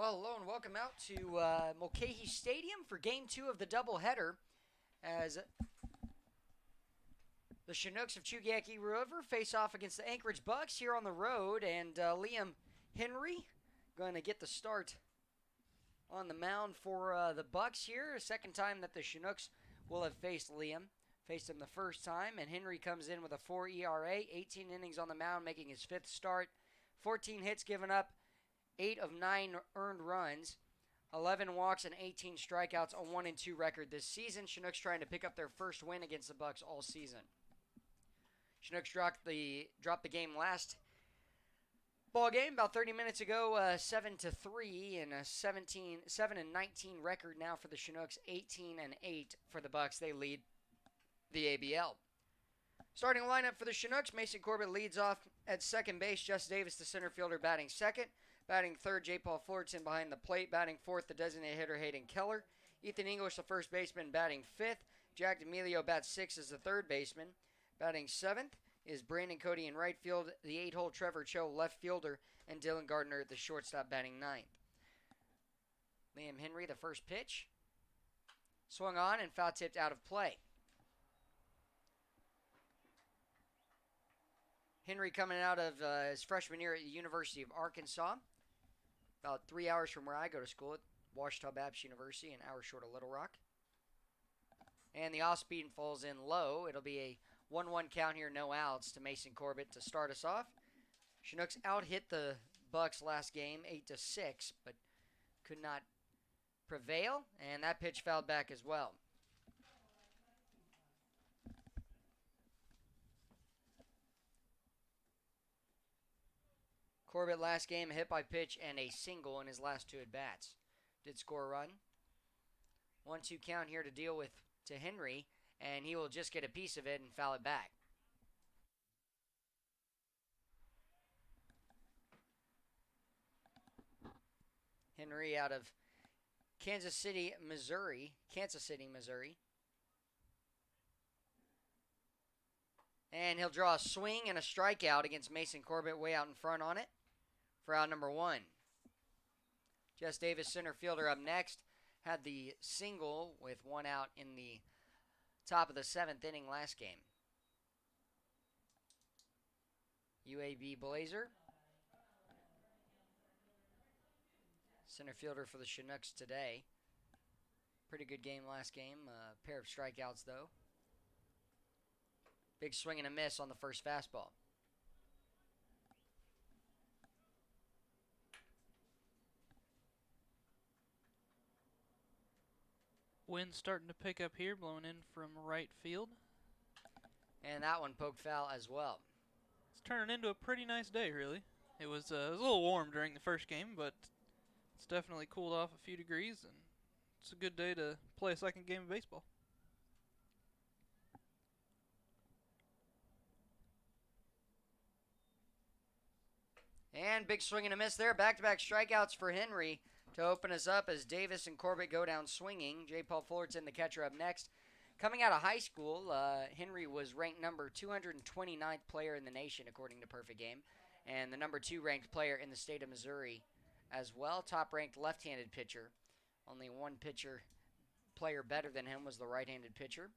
Well, hello and welcome out to Mulcahy Stadium for Game 2 of the doubleheader as the Chinooks of Chugiak River face off against the Anchorage Bucs here on the road, and Liam Henry going to get the start on the mound for the Bucs here. Second time that the Chinooks will have faced Liam. Faced him the first time, and Henry comes in with a 4 ERA, 18 innings on the mound, making his fifth start, 14 hits given up, 8 of 9 earned runs, 11 walks, and 18 strikeouts, a 1-2 record this season. Chinooks trying to pick up their first win against the Bucs all season. Chinooks dropped the game last ball game about 30 minutes ago, 7-3, and a 7-19 record now for the Chinooks, 18-8 for the Bucs. They lead the ABL. Starting lineup for the Chinooks: Mason Corbett leads off at second base. Jess Davis, the center fielder, batting second. Batting third, J. Paul Fullerton behind the plate. Batting fourth, the designated hitter, Hayden Keller. Ethan English, the first baseman, batting fifth. Jack D'Amelio bats sixth as the third baseman. Batting seventh is Brandon Cody in right field. The 8-hole Trevor Cho, left fielder, and Dylan Gardner at the shortstop, batting ninth. Liam Henry, the first pitch. Swung on and foul tipped out of play. Henry coming out of his freshman year at the University of Arkansas, about 3 hours from where I go to school at Ouachita Baptist University, an hour short of Little Rock. And the off-speed falls in low. It'll be a 1-1 count here, no outs, to Mason Corbett to start us off. Chinooks out-hit the Bucs last game, 8-6, but could not prevail, and that pitch fouled back as well. Corbett last game, a hit by pitch and a single in his last two at-bats. Did score a run. 1-2 count here to deal with to Henry, and he will just get a piece of it and foul it back. Henry out of Kansas City, Missouri. And he'll draw a swing and a strikeout against Mason Corbett way out in front on it for out number one. Jess Davis, center fielder, up next. Had the single with one out in the top of the seventh inning last game. UAB Blazer, center fielder for the Chinooks today. Pretty good game last game. A pair of strikeouts, though. Big swing and a miss on the first fastball. Wind starting to pick up here, blowing in from right field. And that one poked foul as well. It's turning into a pretty nice day, really. It was a little warm during the first game, but it's definitely cooled off a few degrees, and it's a good day to play a second game of baseball. And big swing and a miss there. Back-to-back strikeouts for Henry to open us up as Davis and Corbett go down swinging. J. Paul Fullerton, the catcher, up next. Coming out of high school, Henry was ranked number 229th player in the nation, according to Perfect Game, and the number 2 ranked player in the state of Missouri as well. Top-ranked left-handed pitcher. Only one player better than him was the right-handed pitcher.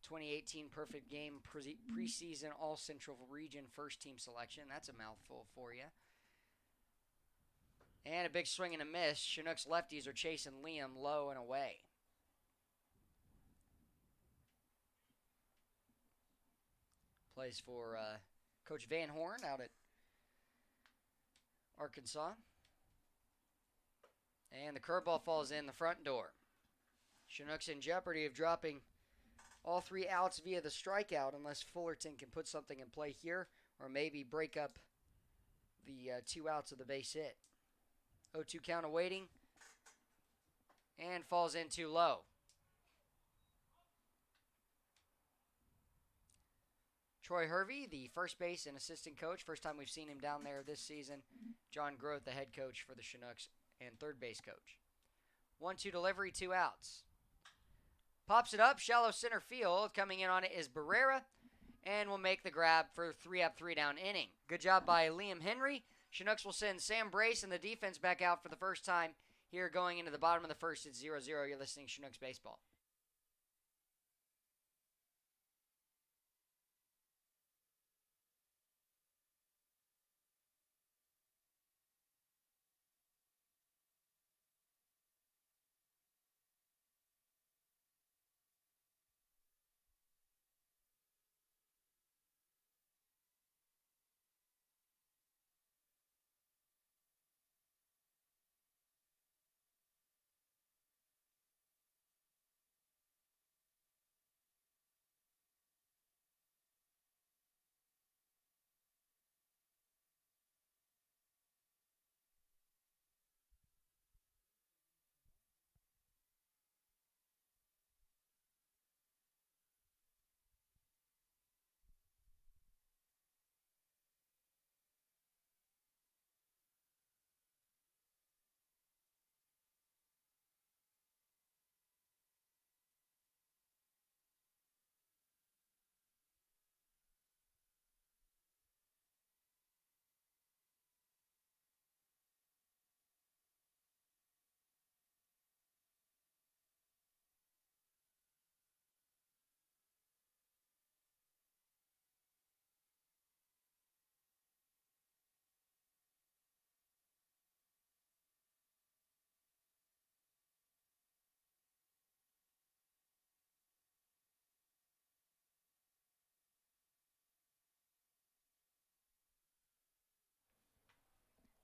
2018 Perfect Game preseason All-Central Region first team selection. That's a mouthful for you. And a big swing and a miss. Chinooks lefties are chasing Liam low and away. Plays for Coach Van Horn out at Arkansas. And the curveball falls in the front door. Chinooks in jeopardy of dropping all 3 outs via the strikeout unless Fullerton can put something in play here or maybe break up the 2 outs of the base hit. 0-2 count awaiting and falls in too low. Troy Hervey, the first base and assistant coach. First time we've seen him down there this season. John Groth, the head coach for the Chinooks and third base coach. 1-2 delivery, 2 outs. Pops it up, shallow center field. Coming in on it is Barrera, and will make the grab for 3 up, 3 down inning. Good job by Liam Henry Chinooks will send Sam Brace and the defense back out for the first time here going into the bottom of the first. It's 0-0. You're listening to Chinooks Baseball.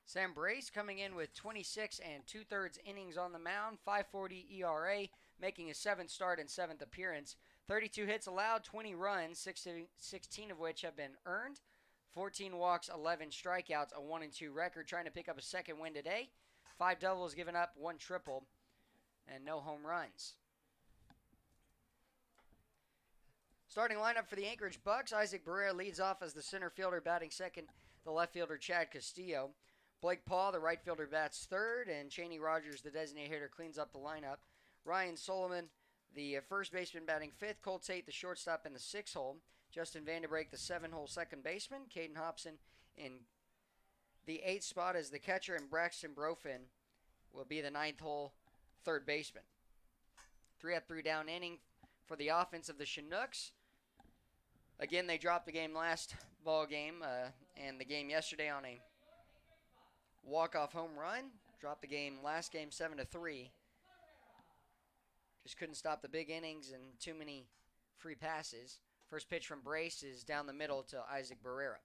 Sam Brace coming in with 26 2/3 innings on the mound, 5.40 ERA, making his 7th start and 7th appearance. 32 hits allowed, 20 runs, 16 of which have been earned, 14 walks, 11 strikeouts, a 1-2 record, trying to pick up a second win today. 5 doubles given up, 1 triple, and no home runs. Starting lineup for the Anchorage Bucs, Isaac Barrera leads off as the center fielder, batting second, the left fielder Chad Castillo. Blake Paul, the right fielder, bats third, and Cheney Rogers, the designated hitter, cleans up the lineup. Ryan Solomon, the first baseman, batting fifth. Cole Tate, the shortstop, in the 6th hole. Justin Vanderbrake, the 7-hole second baseman. Caden Hobson in the 8th spot as the catcher, and Braxton Brofin will be the 9th hole third baseman. 3-up, 3-down inning for the offense of the Chinooks. Again, they dropped the game last ball game and the game yesterday on a walk-off home run. Dropped the game last game 7-3. Just couldn't stop the big innings and too many free passes. First pitch from Brace is down the middle to Isaac Barrera.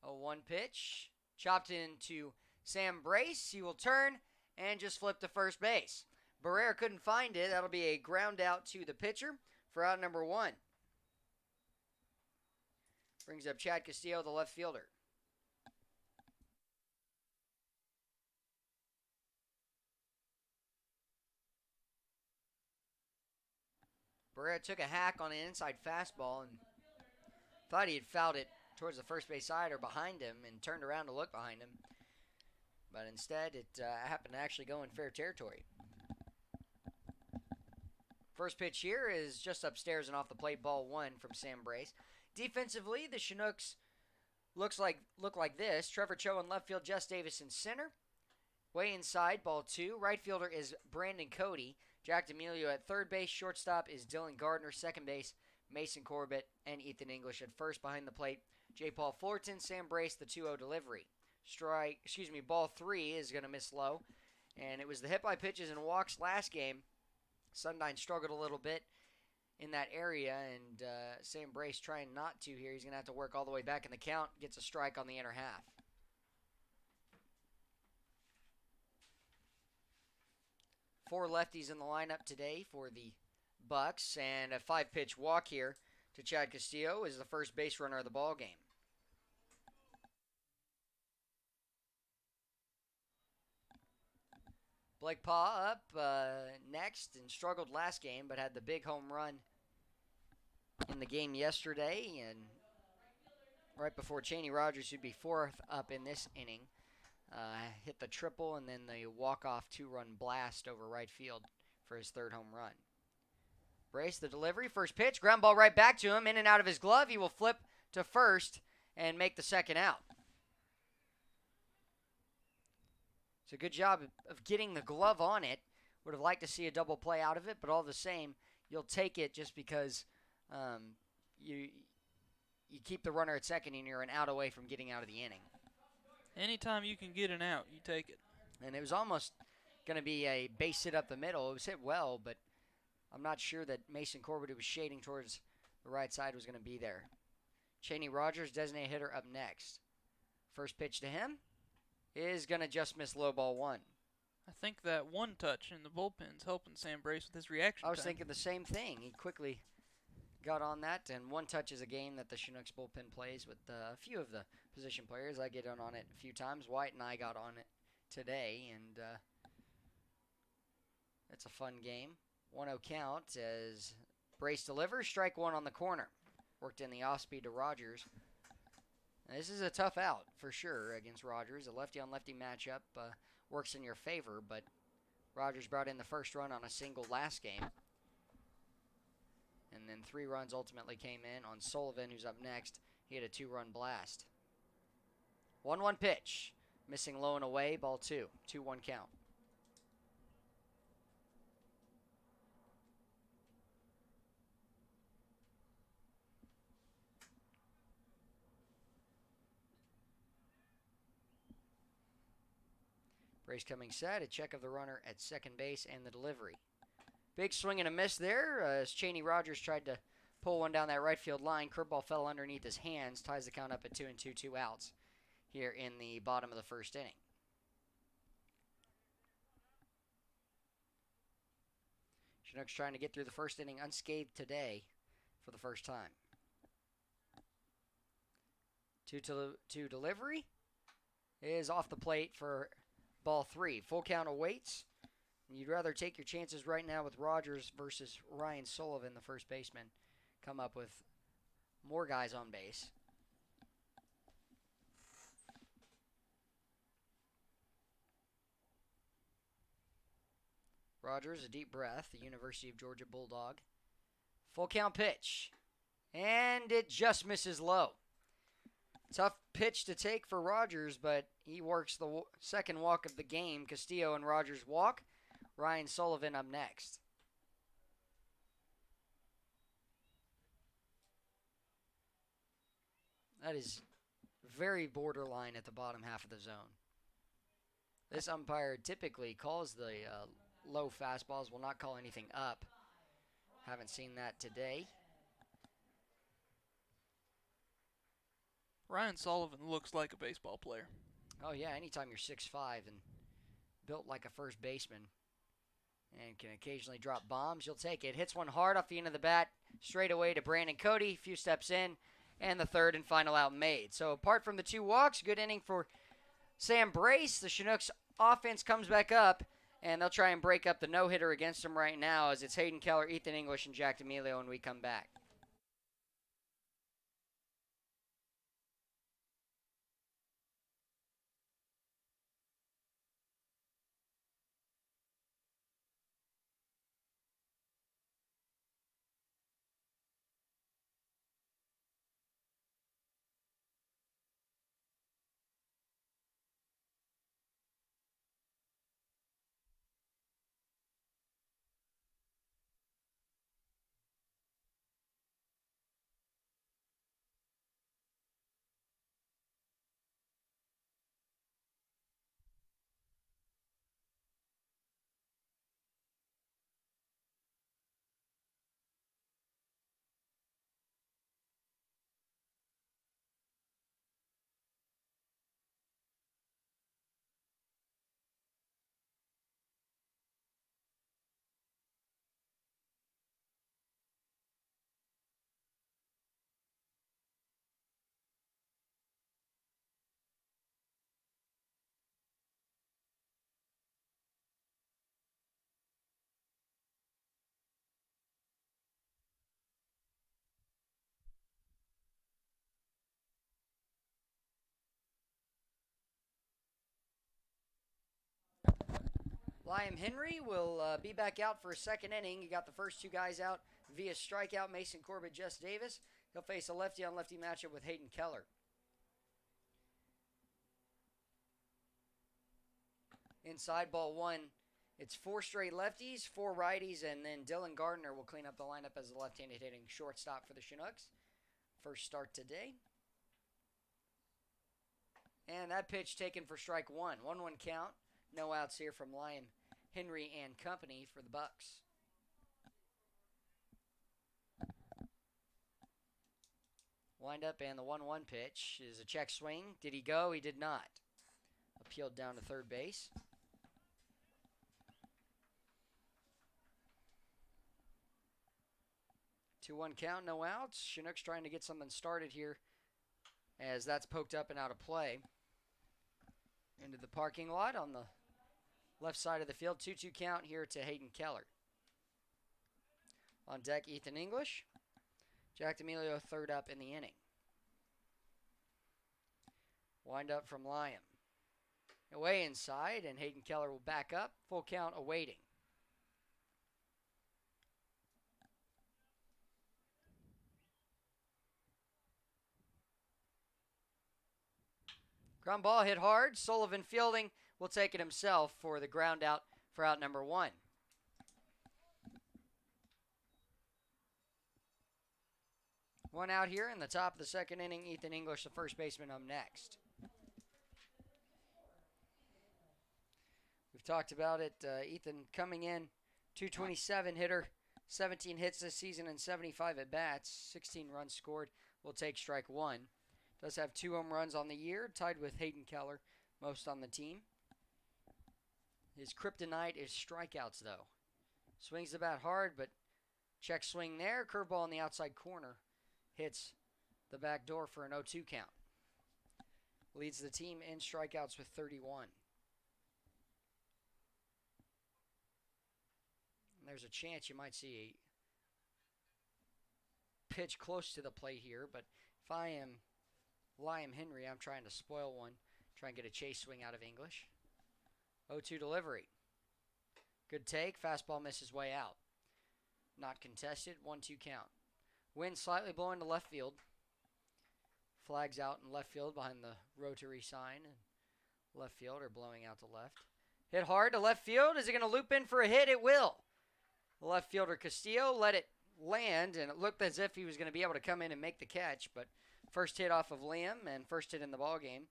A 1 pitch. Chopped into Sam Brace. He will turn and just flip to first base. Barrera couldn't find it. That'll be a ground out to the pitcher for out number 1. Brings up Chad Castillo, the left fielder. Barrera took a hack on an inside fastball and thought he had fouled it towards the first base side or behind him and turned around to look behind him. But instead, it happened to actually go in fair territory. First pitch here is just upstairs and off the plate, ball 1 from Sam Brace. Defensively, the Chinooks look like this. Trevor Cho in left field, Jess Davis in center. Way inside, ball 2. Right fielder is Brandon Cody. Jack D'Amelio at third base. Shortstop is Dylan Gardner. Second base, Mason Corbett and Ethan English. At first, behind the plate, J. Paul Fullerton. Sam Brace, the 2-0 delivery. Ball 3 is going to miss low. And it was the hit by pitches and walks last game. Sundine struggled a little bit in that area, and Sam Brace trying not to here. He's going to have to work all the way back in the count. Gets a strike on the inner half. Four lefties in the lineup today for the Bucs, and a 5-pitch walk here to Chad Castillo is the first base runner of the ball game. Blake Paw up next and struggled last game, but had the big home run in the game yesterday, and right before Cheney Rogers, who'd be 4th up in this inning, hit the triple and then the walk-off 2-run blast over right field for his 3rd home run. Brace the delivery. First pitch. Ground ball right back to him. In and out of his glove. He will flip to first and make the second out. It's a good job of getting the glove on it. Would have liked to see a double play out of it, but all the same, you'll take it just because you keep the runner at second and you're an out away from getting out of the inning. Anytime you can get an out, you take it. And it was almost going to be a base hit up the middle. It was hit well, but I'm not sure that Mason Corbett, who was shading towards the right side, was going to be there. Cheney Rogers, designated hitter, up next. First pitch to him is going to just miss low ball one. I think that one touch in the bullpen's helping Sam Brace with his reaction I was time. thinking the same thing. He quickly got on that, and one touch is a game that the Chinooks bullpen plays with a few of the position players. I get on it a few times. White and I got on it today, and it's a fun game. 1-0 count as Brace delivers. Strike one on the corner. Worked in the off-speed to Rogers. Now, this is a tough out for sure against Rogers. A lefty-on-lefty matchup works in your favor, but Rogers brought in the first run on a single last game. And then 3 runs ultimately came in on Sullivan, who's up next. He had a 2-run blast. 1-1 pitch. Missing low and away, ball 2. 2-1 count. Brace coming set. A check of the runner at second base and the delivery. Big swing and a miss there as Cheney Rogers tried to pull one down that right field line. Curveball fell underneath his hands. Ties the count up at 2-2, 2 outs here in the bottom of the first inning. Chinooks trying to get through the first inning unscathed today for the first time. 2-2 delivery is off the plate for ball 3. Full count awaits. You'd rather take your chances right now with Rogers versus Ryan Sullivan, the first baseman. Come up with more guys on base. Rogers, a deep breath, the University of Georgia Bulldog. Full count pitch. And it just misses low. Tough pitch to take for Rogers, but he works the second walk of the game. Castillo and Rogers walk. Ryan Sullivan up next. That is very borderline at the bottom half of the zone. This umpire typically calls the low fastballs, will not call anything up. Haven't seen that today. Ryan Sullivan looks like a baseball player. Oh, yeah, anytime you're 6'5" and built like a first baseman and can occasionally drop bombs, you'll take it. Hits one hard off the end of the bat, straight away to Brandon Cody, a few steps in, and the third and final out made. So apart from the 2 walks, good inning for Sam Brace. The Chinooks offense comes back up, and they'll try and break up the no-hitter against them right now as it's Hayden Keller, Ethan English, and Jack D'Amelio when we come back. Liam Henry will be back out for a second inning. You got the first 2 guys out via strikeout. Mason Corbett, Jess Davis. He'll face a lefty-on-lefty matchup with Hayden Keller. Inside ball 1, it's 4 straight lefties, 4 righties, and then Dylan Gardner will clean up the lineup as the left-handed hitting shortstop for the Chinooks. First start today. And that pitch taken for strike 1. 1-1 count. No outs here from Liam, Henry, and company for the Bucs. Wind up and the 1-1 pitch is a check swing. Did he go? He did not. Appealed down to third base. Two 1 count, no outs. Chinooks trying to get something started here as that's poked up and out of play. Into the parking lot on the left side of the field. 2-2 count here to Hayden Keller. On deck, Ethan English. Jack D'Amelio third up in the inning. Wind up from Liam. Away inside, and Hayden Keller will back up. Full count awaiting. Ground ball hit hard. Sullivan fielding will take it himself for the ground out for out number 1. One out here in the top of the second inning. Ethan English, the first baseman, up next. We've talked about it. Ethan coming in, 227 hitter, 17 hits this season and 75 at-bats, 16 runs scored. Will take strike 1. Does have 2 home runs on the year, tied with Hayden Keller, most on the team. His kryptonite is strikeouts, though. Swings the bat hard, but check swing there. Curveball on the outside corner. Hits the back door for an 0-2 count. Leads the team in strikeouts with 31. And there's a chance you might see a pitch close to the plate here, but if I am Liam Henry, I'm trying to spoil one. Try and get a chase swing out of English. 0-2 delivery. Good take. Fastball misses way out. Not contested. 1-2 count. Wind slightly blowing to left field. Flags out in left field behind the rotary sign. And left fielder blowing out to left. Hit hard to left field. Is it going to loop in for a hit? It will. The left fielder Castillo let it land, and it looked as if he was going to be able to come in and make the catch, but first hit off of Liam and first hit in the ball game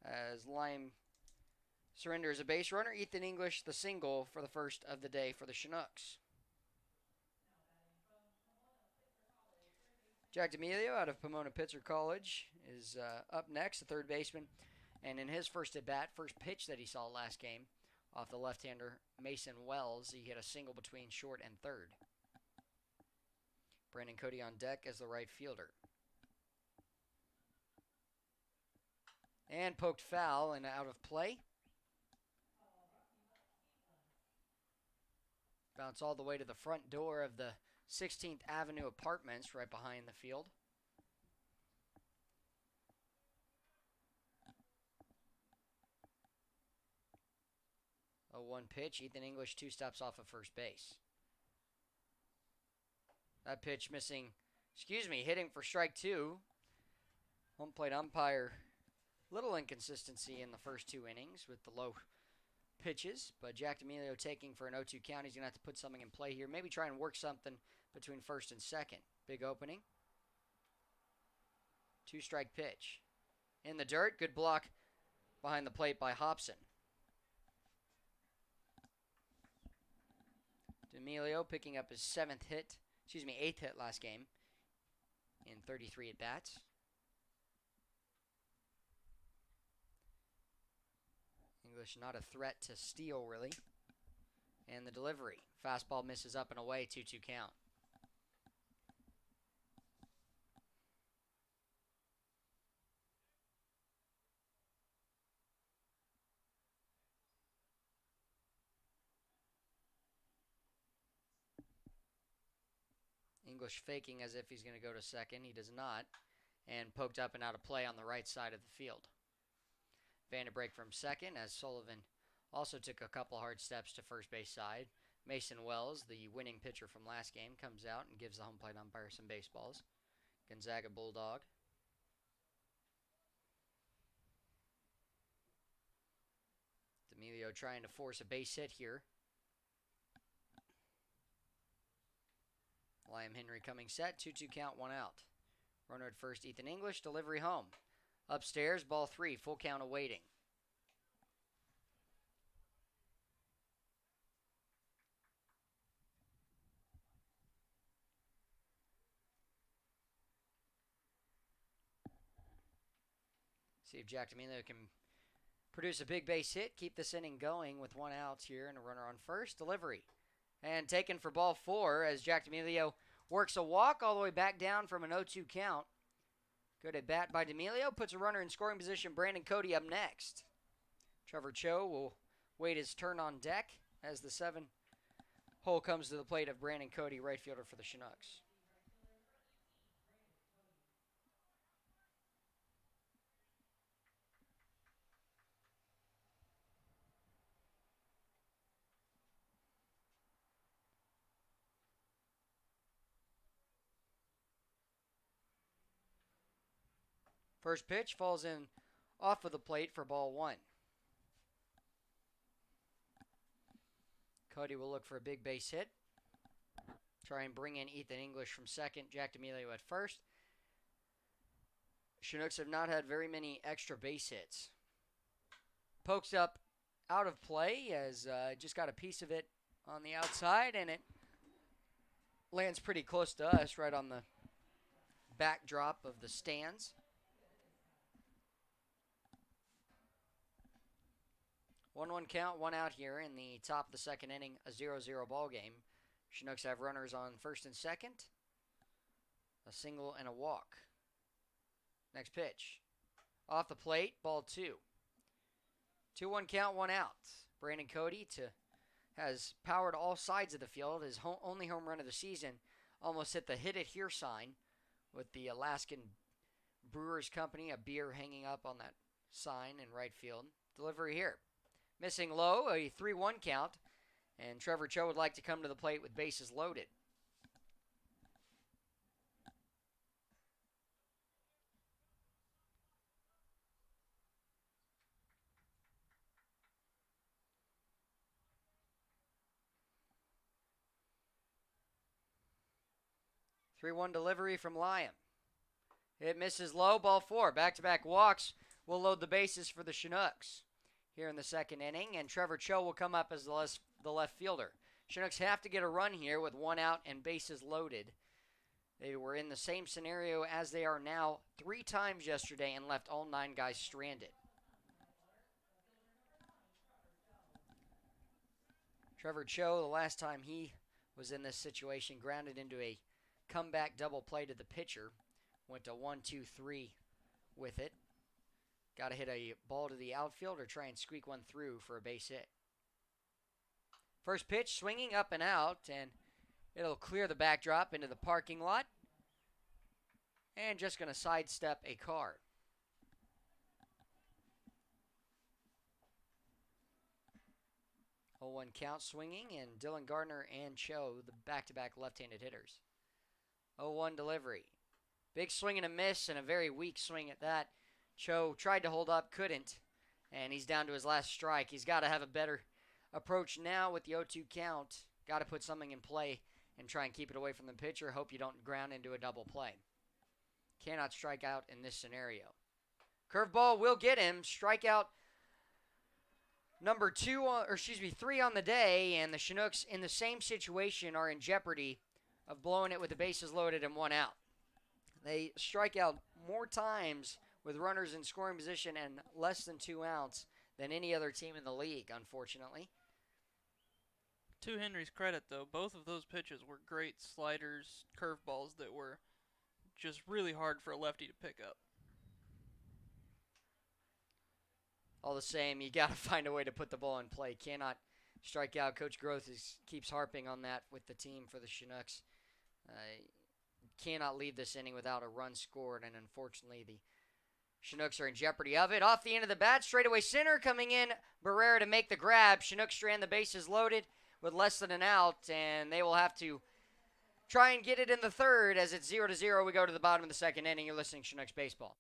as Liam surrenders a base runner. Ethan English the single for the first of the day for the Chinooks. Jack D'Amelio out of Pomona-Pitzer College is up next, the third baseman. And in his first at-bat, first pitch that he saw last game, off the left-hander Mason Wells, he hit a single between short and third. Brandon Cody on deck as the right fielder. And poked foul and out of play. Bounce all the way to the front door of the 16th Avenue Apartments right behind the field. A 1 pitch. Ethan English 2 steps off of first base. That pitch hitting for strike 2. Home plate umpire, little inconsistency in the first 2 innings with the low pitches, but Jack D'Amelio taking for an 0-2 count. He's going to have to put something in play here. Maybe try and work something between first and second. Big opening. 2-strike pitch. In the dirt. Good block behind the plate by Hobson. D'Amelio picking up his 8th hit last game in 33 at-bats. English not a threat to steal, really. And the delivery. Fastball misses up and away, 2-2 count. English faking as if he's going to go to second. He does not. And poked up and out of play on the right side of the field. Vandenbrake from second as Sullivan also took a couple hard steps to first base side. Mason Wells, the winning pitcher from last game, comes out and gives the home plate umpire some baseballs. Gonzaga Bulldog. D'Amelio trying to force a base hit here. Liam Henry coming set. 2-2 count, 1 out. Runner at first, Ethan English. Delivery home. Upstairs, ball 3. Full count awaiting. See if Jack D'Amelio can produce a big base hit. Keep this inning going with 1 out here and a runner on first. Delivery. And taken for ball 4 as Jack D'Amelio works a walk all the way back down from an 0-2 count. Good at bat by D'Amelio. Puts a runner in scoring position. Brandon Cody up next. Trevor Cho will wait his turn on deck as the 7-hole comes to the plate of Brandon Cody, right fielder for the Chinooks. First pitch falls in off of the plate for ball 1. Cody will look for a big base hit. Try and bring in Ethan English from second. Jack D'Amelio at first. Chinooks have not had very many extra base hits. Pokes up out of play as just got a piece of it on the outside, and it lands pretty close to us, right on the backdrop of the stands. 1-1 count, 1 out here in the top of the second inning, a 0-0 ball game. Chinooks have runners on first and second, a single and a walk. Next pitch. Off the plate, ball 2. 2-1 count, 1 out. Brandon Cody has powered all sides of the field. His only home run of the season almost hit the hit it here sign with the Alaskan Brewers Company, a beer hanging up on that sign in right field. Delivery here. Missing low, a 3-1 count, and Trevor Cho would like to come to the plate with bases loaded. Three-one delivery from Liam. It misses low, ball 4. Back-to-back walks will load the bases for the Chinooks here in the second inning, and Trevor Cho will come up as the left fielder. Chinooks have to get a run here with 1 out and bases loaded. They were in the same scenario as they are now 3 times yesterday and left all 9 guys stranded. Trevor Cho, the last time he was in this situation, grounded into a comeback double play to the pitcher. Went to 1-2-3 with it. Got to hit a ball to the outfield or try and squeak one through for a base hit. First pitch, swinging up and out, and it'll clear the backdrop into the parking lot. And just going to sidestep a car. Oh, 1 count swinging, and Dylan Gardner and Cho, the back-to-back left-handed hitters. 0-1 delivery. Big swing and a miss, and a very weak swing at that. Cho tried to hold up, couldn't, and he's down to his last strike. He's got to have a better approach now with the 0-2 count. Got to put something in play and try and keep it away from the pitcher. Hope you don't ground into a double play. Cannot strike out in this scenario. Curveball will get him. Strikeout number 3 on the day, and the Chinooks in the same situation are in jeopardy of blowing it with the bases loaded and 1 out. They strike out more times with runners in scoring position and less than 2 outs than any other team in the league, unfortunately. To Henry's credit, though, both of those pitches were great sliders, curveballs that were just really hard for a lefty to pick up. All the same, you got to find a way to put the ball in play. Cannot strike out. Coach Groth keeps harping on that with the team for the Chinooks. Cannot leave this inning without a run scored, and unfortunately the Chinooks are in jeopardy of it. Off the end of the bat, straightaway center coming in. Barrera to make the grab. Chinooks strand the bases loaded with less than an out, and they will have to try and get it in the third as it's 0-0. We go to the bottom of the second inning. You're listening to Chinooks Baseball.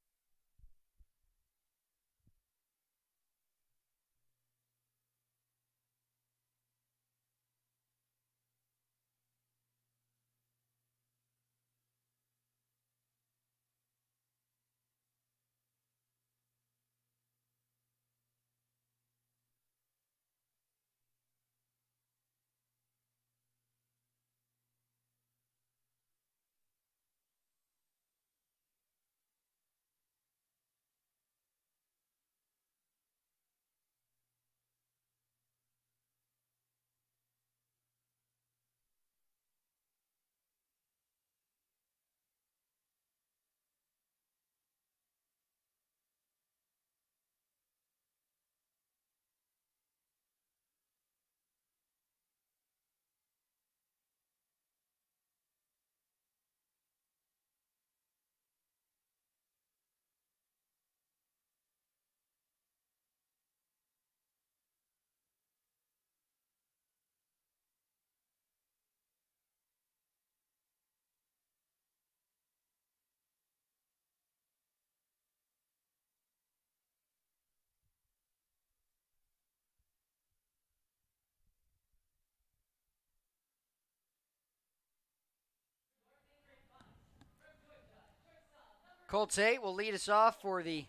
Colt Tate will lead us off for the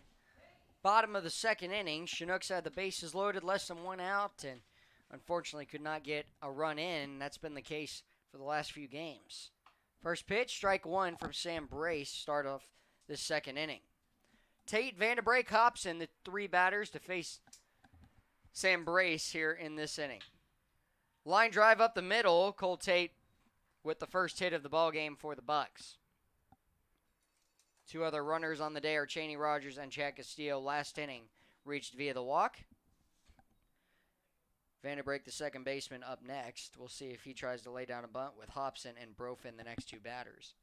bottom of the second inning. Chinooks had the bases loaded, less than one out, and unfortunately could not get a run in. That's been the case for the last few games. First pitch, strike one from Sam Brace, start off this second inning. Tate, Vanderbrake, Hobson, the three batters to face Sam Brace here in this inning. Line drive up the middle, Colt Tate with the first hit of the ball game for the Bucs. Two other runners on the day are Cheney Rogers and Chad Castillo. Last inning reached via the walk. Vanderbrake, the second baseman, up next. We'll see if he tries to lay down a bunt with Hobson and Brofin, the next two batters.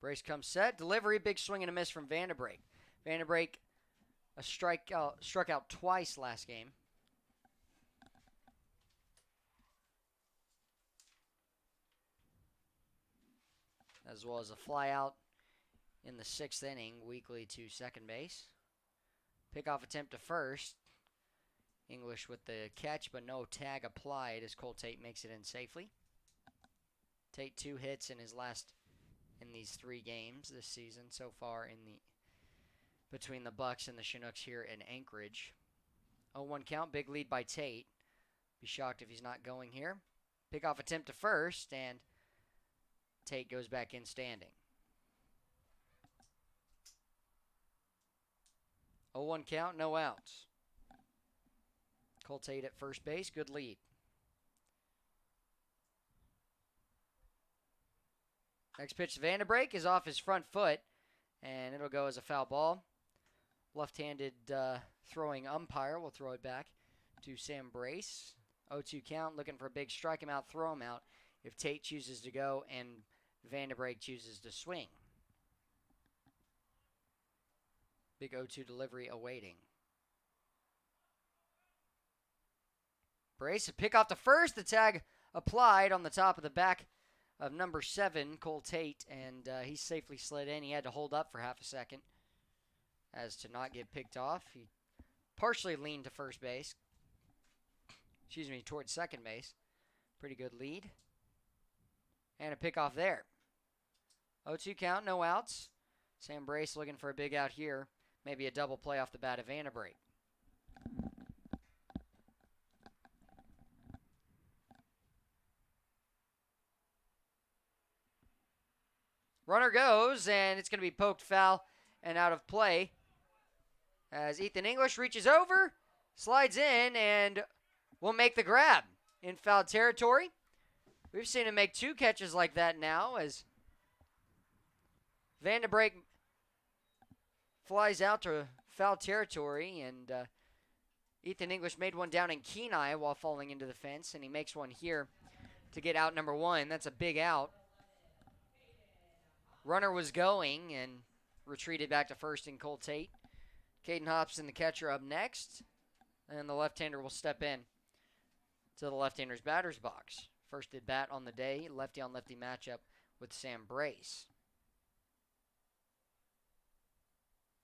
Brace comes set. Delivery, big swing and a miss from Vanderbrake. Vanderbrake struck out twice last game. As well as a flyout in the sixth inning, weakly to second base. Pickoff attempt to first. English with the catch, but no tag applied as Colt Tate makes it in safely. Tate 2 hits in these 3 games this season so far between the Bucs and the Chinooks here in Anchorage. 0-1 count, big lead by Tate. Be shocked if he's not going here. Pickoff attempt to first, and Tate goes back in standing. 0-1 count, no outs. Colt Tate at first base, good lead. Next pitch to Vanderbrake is off his front foot, and it'll go as a foul ball. Left-handed throwing umpire will throw it back to Sam Brace. 0-2 count, looking for a big strike him out, throw him out if Tate chooses to go and Vanderbrake chooses to swing. Big 0-2 delivery awaiting. Brace, a pick off the first. The tag applied on the top of the back of number 7, Colt Tate, and he safely slid in. He had to hold up for half a second as to not get picked off. He partially leaned to first base. Towards second base. Pretty good lead. And a pickoff there. 0-2 count, no outs. Sam Brace looking for a big out here. Maybe a double play off the bat of Vanderbrake. Runner goes, and it's going to be poked foul and out of play as Ethan English reaches over, slides in, and will make the grab in foul territory. We've seen him make 2 catches like that now as Vanderbrake flies out to foul territory, and Ethan English made one down in Kenai while falling into the fence, and he makes one here to get out number 1. That's a big out. Runner was going and retreated back to first in Cole Tate. Caden Hobson, the catcher, up next. And the left-hander will step in to the left-hander's batter's box. First at bat on the day, lefty-on-lefty matchup with Sam Brace.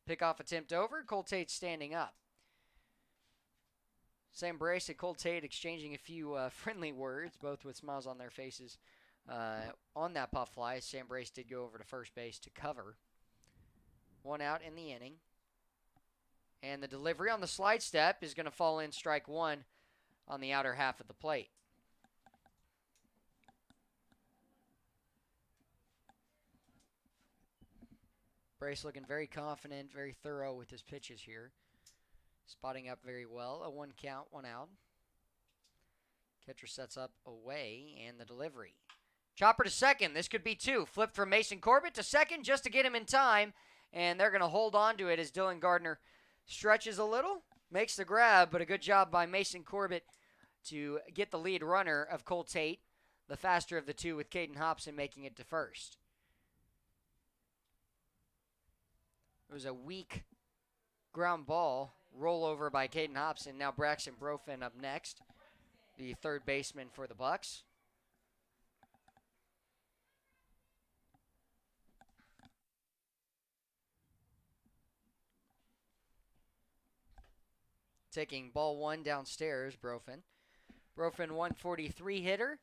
Pickoff attempt over. Cole Tate standing up. Sam Brace and Cole Tate exchanging a few friendly words, both with smiles on their faces on that pop fly. Sam Brace did go over to first base to cover. One out in the inning. And the delivery on the slide step is going to fall in strike one on the outer half of the plate. Brace looking very confident, very thorough with his pitches here. Spotting up very well. A 1 count, 1 out. Catcher sets up away, and the delivery. Chopper to second. This could be 2. Flip from Mason Corbett to second just to get him in time. And they're going to hold on to it as Dylan Gardner stretches a little. Makes the grab, but a good job by Mason Corbett to get the lead runner of Cole Tate. The faster of the two with Caden Hobson making it to first. It was a weak ground ball. Rollover by Caden Hobson. Now Braxton Brofin up next, the third baseman for the Bucs. Taking ball one downstairs, Brofin. Brofin 143 hitter.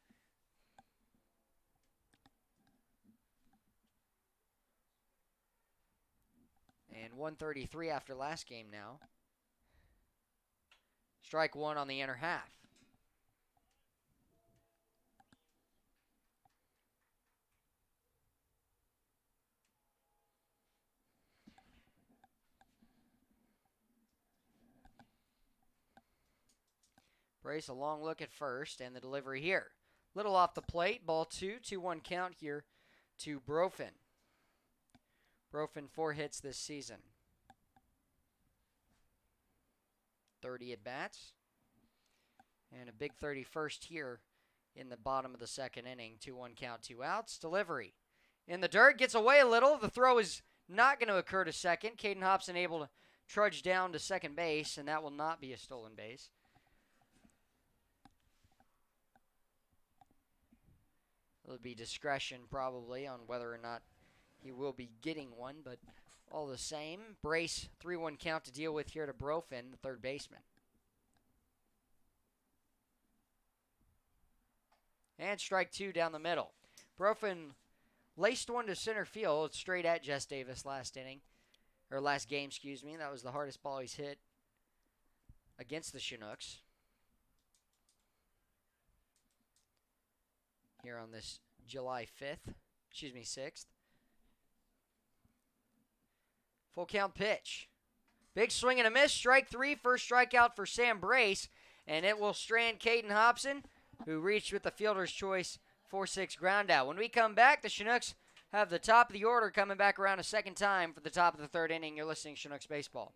And 133 after last game now. Strike one on the inner half. Brace a long look at first, and the delivery here. Little off the plate, ball 2, 2-1 count here to Brofin. Brofin 4 hits this season. 30 at bats. And a big 31st here in the bottom of the second inning. 2-1 count, 2 outs. Delivery in the dirt, gets away a little. The throw is not going to occur to second. Caden Hobson able to trudge down to second base, and that will not be a stolen base. There'll be discretion probably on whether or not he will be getting one, but all the same, Brace 3-1 count to deal with here to Brofin, the third baseman. And strike 2 down the middle. Brofin laced one to center field, straight at Jess Davis last inning, or last game, excuse me. That was the hardest ball he's hit against the Chinooks here on this July 6th. Full count pitch. Big swing and a miss. Strike 3. First strikeout for Sam Brace. And it will strand Caden Hobson, who reached with the fielder's choice 4-6 ground out. When we come back, the Chinooks have the top of the order coming back around a second time for the top of the third inning. You're listening to Chinooks Baseball.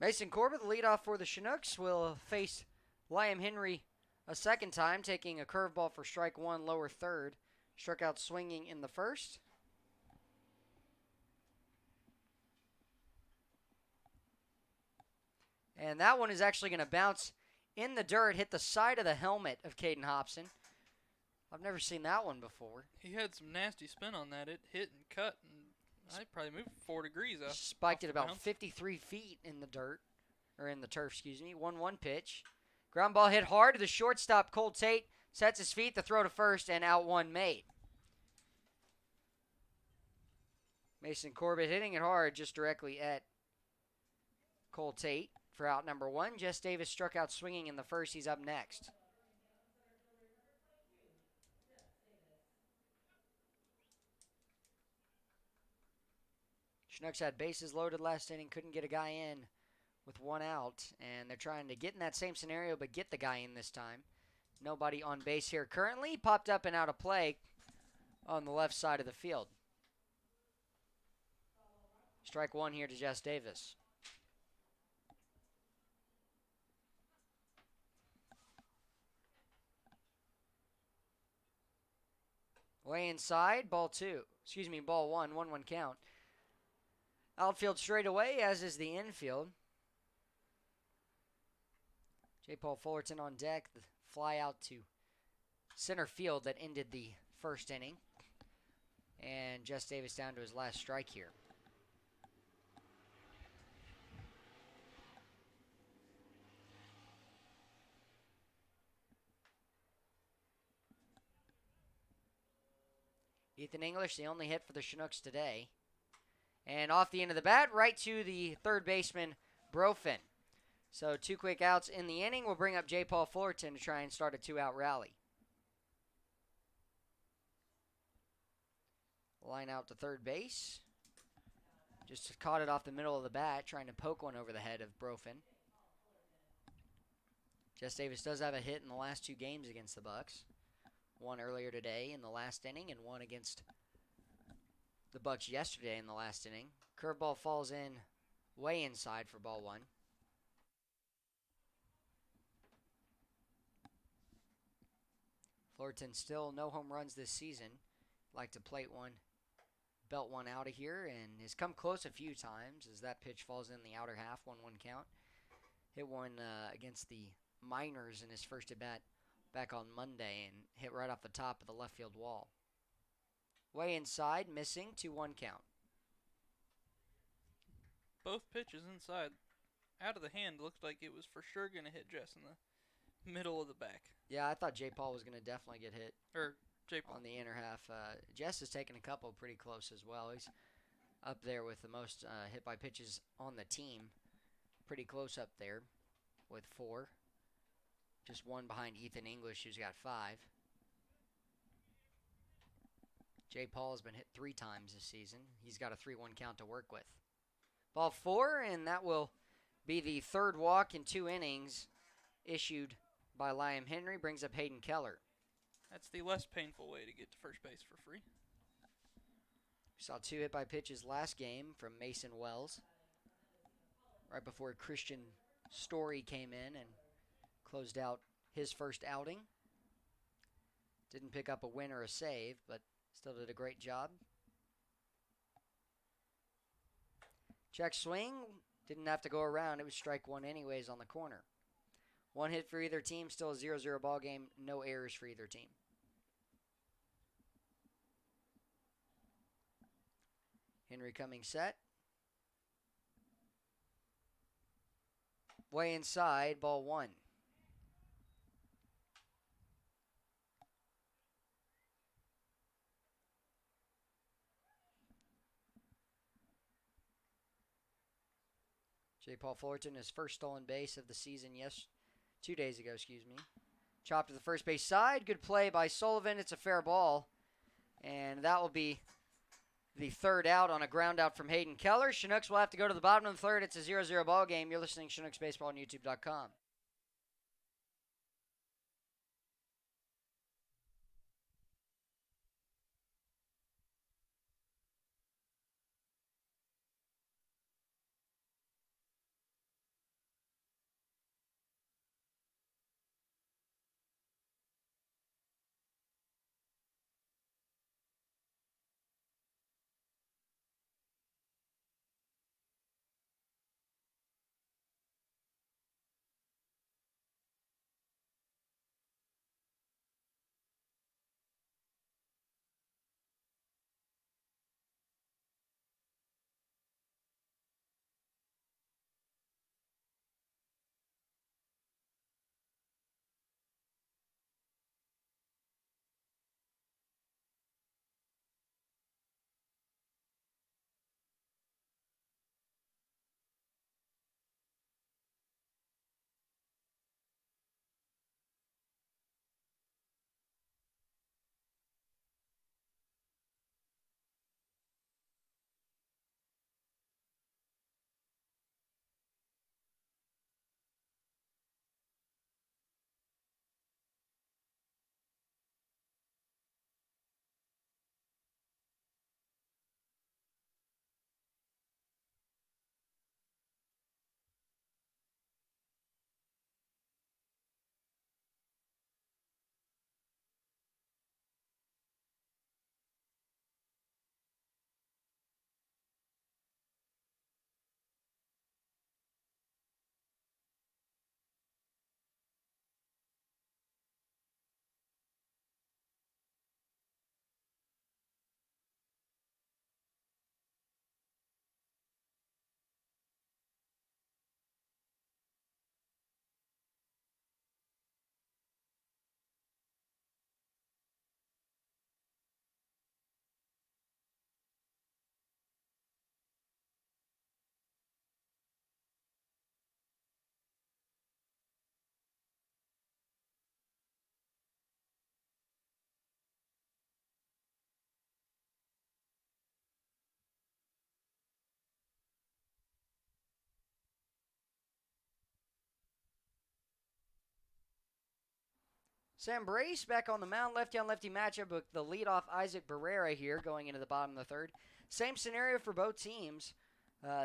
Mason Corbett, the leadoff for the Chinooks, will face Liam Henry a second time, taking a curveball for strike one, lower third. Struck out swinging in the first. And that one is actually going to bounce in the dirt, hit the side of the helmet of Caden Hobson. I've never seen that one before. He had some nasty spin on that. It hit and cut, and I probably moved 4 degrees off. Spiked off it about bounce. 53 feet in the dirt, or in the turf, excuse me. 1-1 pitch. Ground ball hit hard to the shortstop, Cole Tate. Sets his feet, the throw to first, and out one made. Mason Corbett hitting it hard just directly at Cole Tate for out number one. Jess Davis struck out swinging in the first. He's up next. Chinooks had bases loaded last inning, couldn't get a guy in with one out, and they're trying to get in that same scenario but get the guy in this time. Nobody on base here currently. Popped up and out of play on the left side of the field. Strike one here to Jess Davis. Way inside, ball one, 1-1 count. Outfield straight away, as is the infield. J. Paul Fullerton on deck. The fly out to center field that ended the first inning. And Jess Davis down to his last strike here. Ethan English, the only hit for the Chinooks today. And off the end of the bat, right to the third baseman, Brofin. So 2 quick outs in the inning will bring up J. Paul Fullerton to try and start a 2-out rally. Line out to third base. Just caught it off the middle of the bat, trying to poke one over the head of Brofin. Jess Davis does have a hit in the last 2 games against the Bucs. One earlier today in the last inning, and one against the Bucs yesterday in the last inning. Curveball falls in way inside for ball one. Fullerton still no home runs this season. Like to plate one, belt one out of here, and has come close a few times as that pitch falls in the outer half, 1-1 count. Hit one against the Miners in his first at-bat back on Monday and hit right off the top of the left field wall. Way inside, missing, 2-1 count. Both pitches inside. Out of the hand looked like it was for sure going to hit Jess in the middle of the back. Yeah, I thought J. Paul was going to definitely get hit. Or J. Paul. On the inner half. Jess has taken a couple pretty close as well. He's up there with the most hit by pitches on the team. Pretty close up there with 4. Just one behind Ethan English, who's got 5. J. Paul has been hit 3 times this season. He's got a 3-1 count to work with. Ball 4, and that will be the third walk in 2 innings issued by Liam Henry. Brings up Hayden Keller. That's the less painful way to get to first base for free. We saw 2 hit by pitches last game from Mason Wells. Right before Christian Story came in and closed out his first outing. Didn't pick up a win or a save, but still did a great job. Check swing. Didn't have to go around. It was strike one anyways on the corner. 1 hit for either team. Still a 0-0 ball game. No errors for either team. Henry coming set. Way inside, ball 1. J. Paul Fullerton, his first stolen base of the season 2 days ago, Chopped to the first base side. Good play by Sullivan. It's a fair ball. And that will be the third out on a ground out from Hayden Keller. Chinooks will have to go to the bottom of the third. It's a 0-0 ball game. You're listening to Chinooks Baseball on YouTube.com. Sam Brace back on the mound, lefty on lefty matchup with the leadoff Isaac Barrera here going into the bottom of the third. Same scenario for both teams.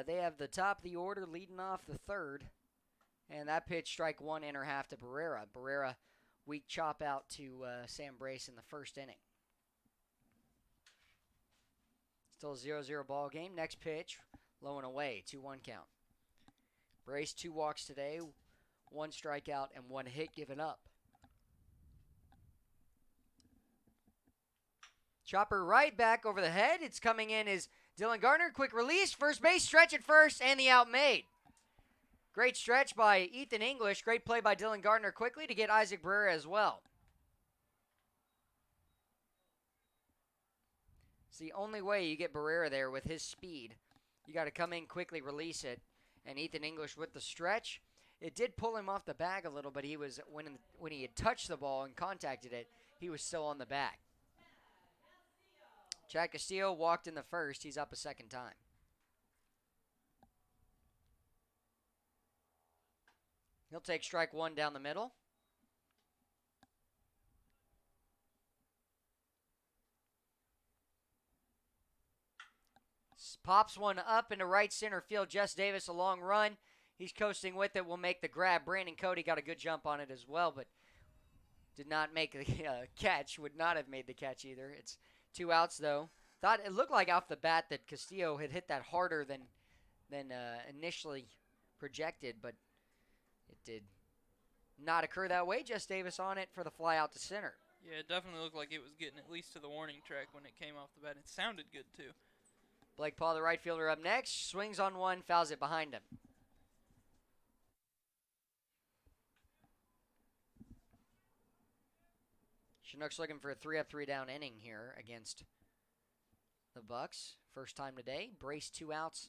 They have the top of the order leading off the third. And that pitch, strike one, inner half to Barrera. Barrera, weak chop out to Sam Brace in the first inning. Still a 0-0 ball game. Next pitch, low and away, 2-1 count. Brace 2 walks today, 1 strikeout, and 1 hit given up. Chopper right back over the head. It's coming in is Dylan Gardner. Quick release, first base, stretch at first, and the out made. Great stretch by Ethan English. Great play by Dylan Gardner quickly to get Isaac Barrera as well. It's the only way you get Barrera there with his speed. You got to come in quickly, release it. And Ethan English with the stretch. It did pull him off the bag a little, but he was when he had touched the ball and contacted it, he was still on the bag. Chad Castillo walked in the first. He's up a second time. He'll take strike one down the middle. Pops one up into right center field. Jess Davis, a long run. He's coasting with it. Will make the grab. Brandon Cody got a good jump on it as well, but did not make the catch. Would not have made the catch either. It's 2 outs, though. Thought it looked like off the bat that Castillo had hit that harder than initially projected, but it did not occur that way. Jess Davis on it for the fly out to center. Yeah, it definitely looked like it was getting at least to the warning track when it came off the bat. It sounded good, too. Blake Paul, the right fielder, up next. Swings on one, fouls it behind him. Chinooks looking for a 3-up, 3-down inning here against the Bucs. First time today. Brace 2 outs.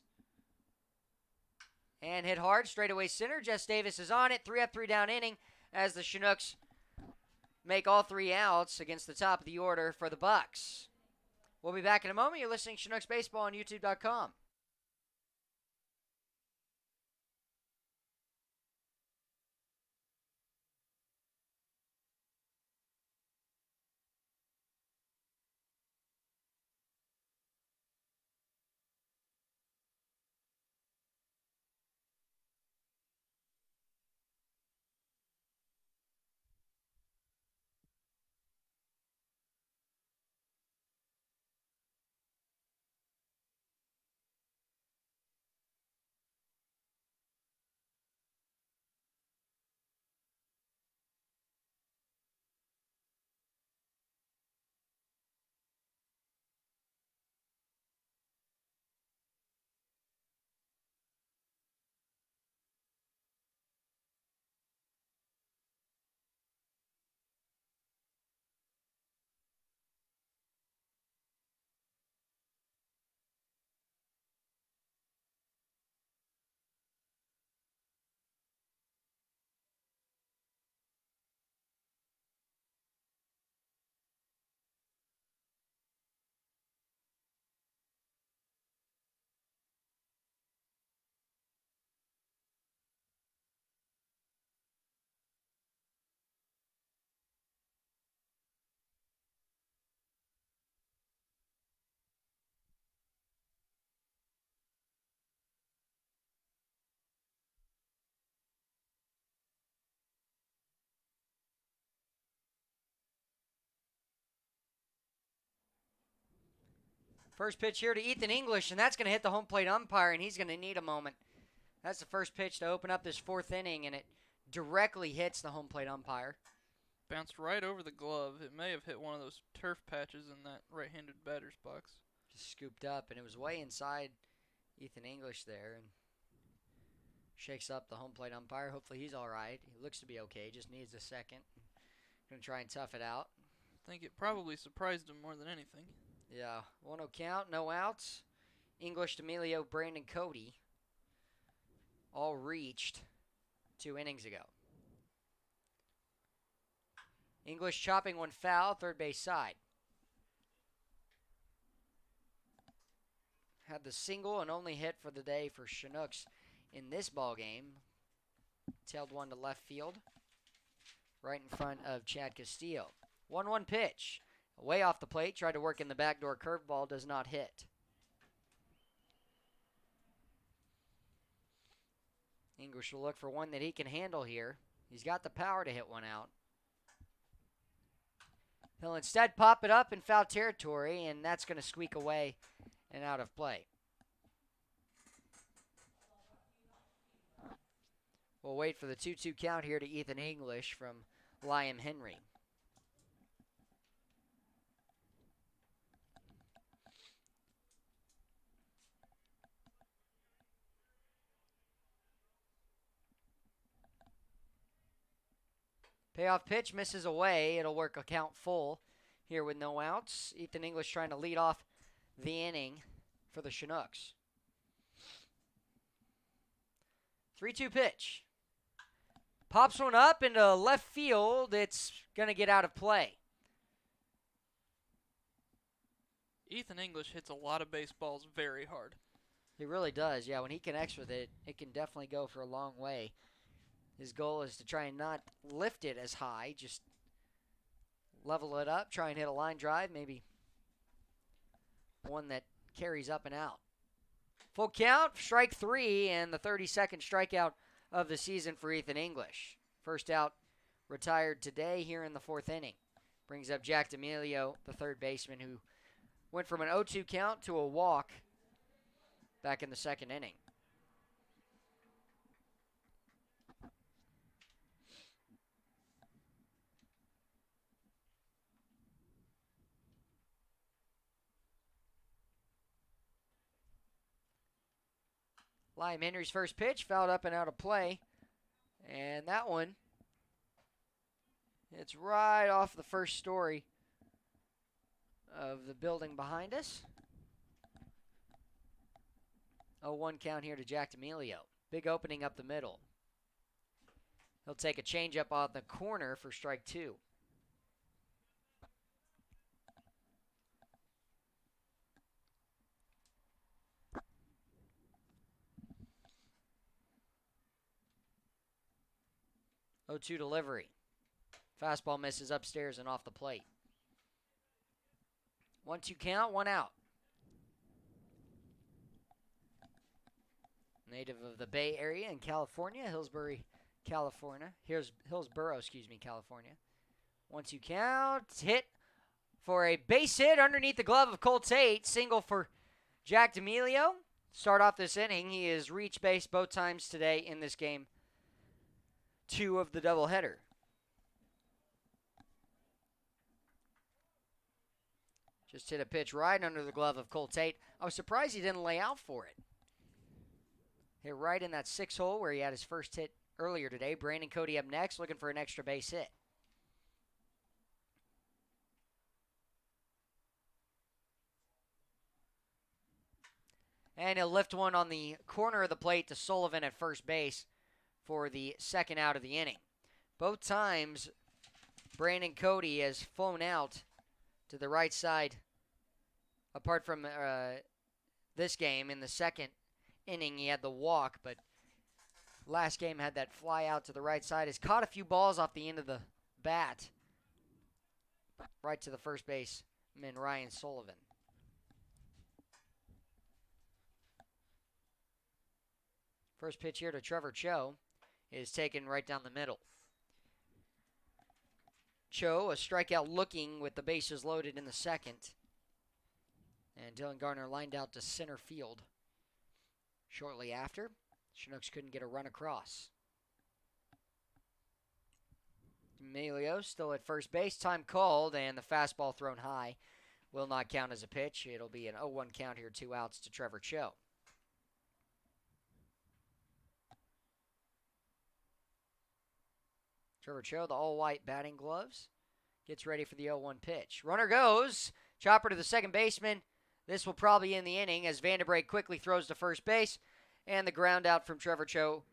And hit hard, straightaway center. Jess Davis is on it. 3-up, 3-down inning as the Chinooks make all 3 outs against the top of the order for the Bucs. We'll be back in a moment. You're listening to Chinooks Baseball on YouTube.com. First pitch here to Ethan English, and that's going to hit the home plate umpire, and he's going to need a moment. That's the first pitch to open up this 4th inning, and it directly hits the home plate umpire. Bounced right over the glove. It may have hit one of those turf patches in that right-handed batter's box. Just scooped up, and it was way inside Ethan English there, and shakes up the home plate umpire. Hopefully he's all right. He looks to be okay. Just needs a second. Going to try and tough it out. I think it probably surprised him more than anything. Yeah, 1-0 count, no outs. English, D'Amelio, Brandon Cody all reached 2 innings ago. English chopping one foul, third base side. Had the single and only hit for the day for Chinooks in this ball game. Tailed one to left field. right in front of Chad Castillo. 1-1 pitch. Way off the plate. Tried to work in the backdoor curveball. Does not hit. English will look for one that he can handle here. He's got the power to hit one out. He'll instead pop it up in foul territory, and that's going to squeak away and out of play. We'll wait for the 2-2 count here to Ethan English from Liam Henry. Payoff pitch misses away. It'll work a count full here with no outs. Ethan English trying to lead off the inning for the Chinooks. 3-2 pitch. Pops one up into left field. It's going to get out of play. Ethan English hits a lot of baseballs very hard. He really does. Yeah, when he connects with it, it can definitely go for a long way. His goal is to try and not lift it as high, just level it up, try and hit a line drive, maybe one that carries up and out. Full count, strike 3, and the 32nd strikeout of the season for Ethan English. First out retired today here in the 4th inning. Brings up Jack D'Amelio, the third baseman, who went from an 0-2 count to a walk back in the 2nd inning. Liam Henry's first pitch fouled up and out of play. And that one, it's right off the first story of the building behind us. 0-1 count here to Jack D'Amelio. Big opening up the middle. He'll take a changeup on the corner for strike 2. Oh, 2 delivery. Fastball misses upstairs and off the plate. 1-2 count, 1 out. Native of the Bay Area in California, Hillsborough, California. Hillsborough, California. 1-2 count, hit for a base hit underneath the glove of Cole Tate. Single for Jack D'Amelio. Start off this inning. He has reached base both times today in this game. 2 of the doubleheader. Just hit a pitch right under the glove of Cole Tate. I was surprised he didn't lay out for it. Hit right in that 6 hole where he had his first hit earlier today. Brandon Cody up next, looking for an extra base hit. And he'll lift one on the corner of the plate to Sullivan at first base for the second out of the inning. Both times, Brandon Cody has flown out to the right side. Apart from this game, in the second inning, he had the walk, but last game had that fly out to the right side. Has caught a few balls off the end of the bat, right to the first baseman, Ryan Sullivan. First pitch here to Trevor Cho is taken right down the middle. Cho, a strikeout looking with the bases loaded in the second. And Dylan Garner lined out to center field. Shortly after, Chinooks couldn't get a run across. D'Amelio still at first base. Time called, and the fastball thrown high will not count as a pitch. It'll be an 0-1 count here, 2 outs to Trevor Cho. Trevor Cho, the all-white batting gloves, gets ready for the 0-1 pitch. Runner goes. Chopper to the second baseman. This will probably end the inning as Vanderbrake quickly throws to first base. And the ground out from Trevor Cho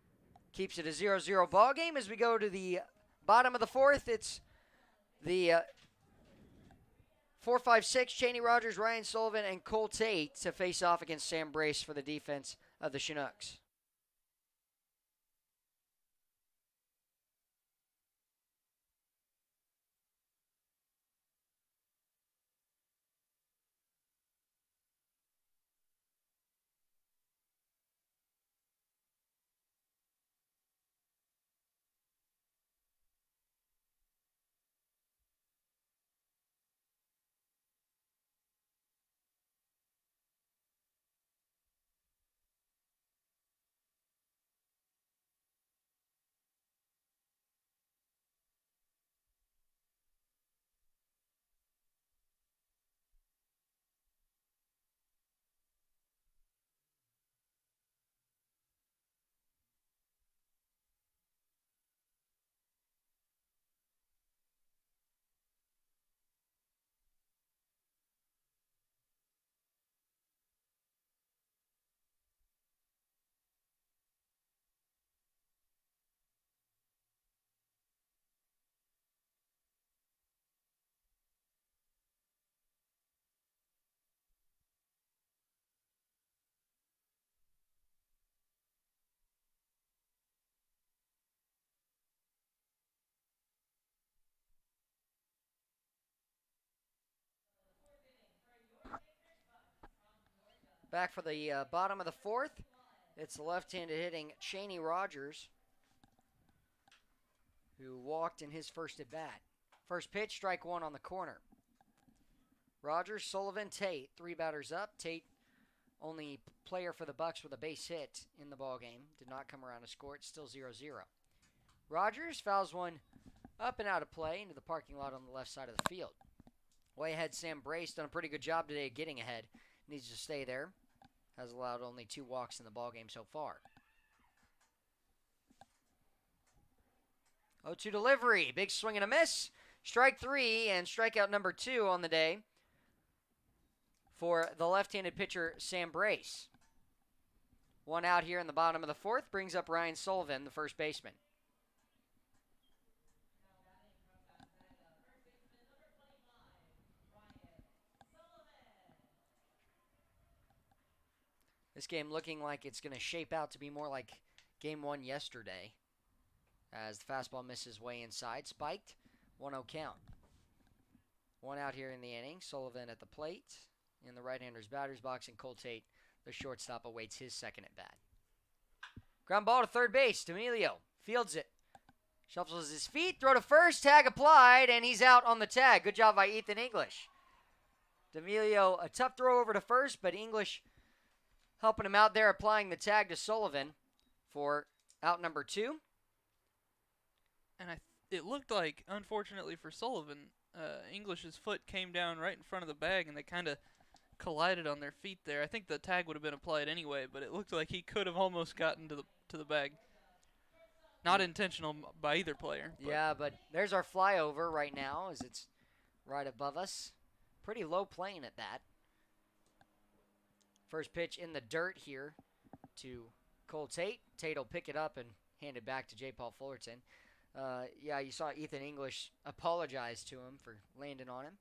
keeps it a 0-0 ball game. As we go to the bottom of the 4th, it's the 4-5-6, Cheney Rogers, Ryan Sullivan, and Cole Tate to face off against Sam Brace for the defense of the Chinooks. Back for the bottom of the fourth. It's the left-handed hitting Cheney Rogers, who walked in his first at bat. First pitch, strike one on the corner. Rogers, Sullivan, Tate, 3 batters up. Tate, only player for the Bucs with a base hit in the ball game, did not come around to score. It's still 0-0. Rogers fouls one up and out of play into the parking lot on the left side of the field. Way ahead, Sam Brace done a pretty good job today getting ahead. Needs to stay there. Has allowed only 2 walks in the ball game so far. 0-2 delivery. Big swing and a miss. Strike 3 and strikeout number 2 on the day for the left-handed pitcher, Sam Brace. 1 out here in the bottom of the fourth brings up Ryan Sullivan, the first baseman. This game looking like it's going to shape out to be more like Game 1 yesterday, as the fastball misses way inside. Spiked, 1-0 count. 1 out here in the inning. Sullivan at the plate in the right-hander's batter's box, and Cole Tate, the shortstop, awaits his second at bat. Ground ball to third base. D'Amelio fields it. Shuffles his feet, throw to first, tag applied, and he's out on the tag. Good job by Ethan English. D'Amelio, a tough throw over to first, but English helping him out there, applying the tag to Sullivan for out number 2. And it looked like, unfortunately for Sullivan, English's foot came down right in front of the bag, and they kind of collided on their feet there. I think the tag would have been applied anyway, but it looked like he could have almost gotten to the bag. Not intentional by either player. Yeah, but there's our flyover right now, as it's right above us. Pretty low plane at that. First pitch in the dirt here to Cole Tate. Tate will pick it up and hand it back to J. Paul Fullerton. Yeah, you saw Ethan English apologize to him for landing on him.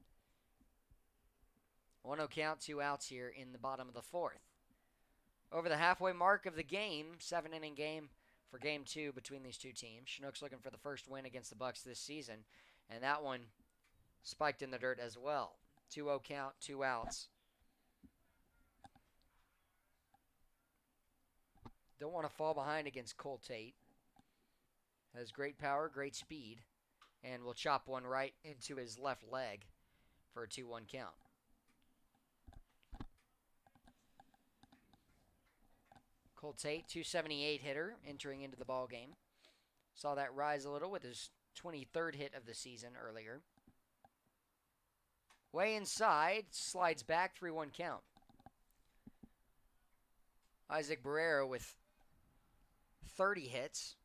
1-0 count, 2 outs here in the bottom of the fourth. Over the halfway mark of the game, 7-inning game for Game 2 between these two teams. Chinooks looking for the first win against the Bucs this season, and that one spiked in the dirt as well. 2-0 count, 2 outs. Don't want to fall behind against Cole Tate. Has great power, great speed, and will chop one right into his left leg for a 2-1 count. Cole Tate, 278 hitter, entering into the ball game. Saw that rise a little with his 23rd hit of the season earlier. Way inside, slides back, 3-1 count. Isaac Barrera with 30 hits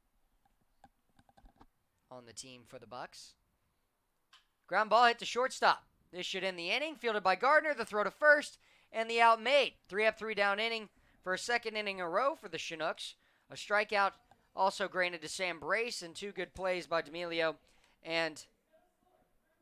on the team for the Bucs. Ground ball hit to shortstop. This should end the inning. Fielded by Gardner. The throw to first, and the out made. 3 up, 3 down inning for a second inning in a row for the Chinooks. A strikeout also granted to Sam Brace, and 2 good plays by D'Amelio and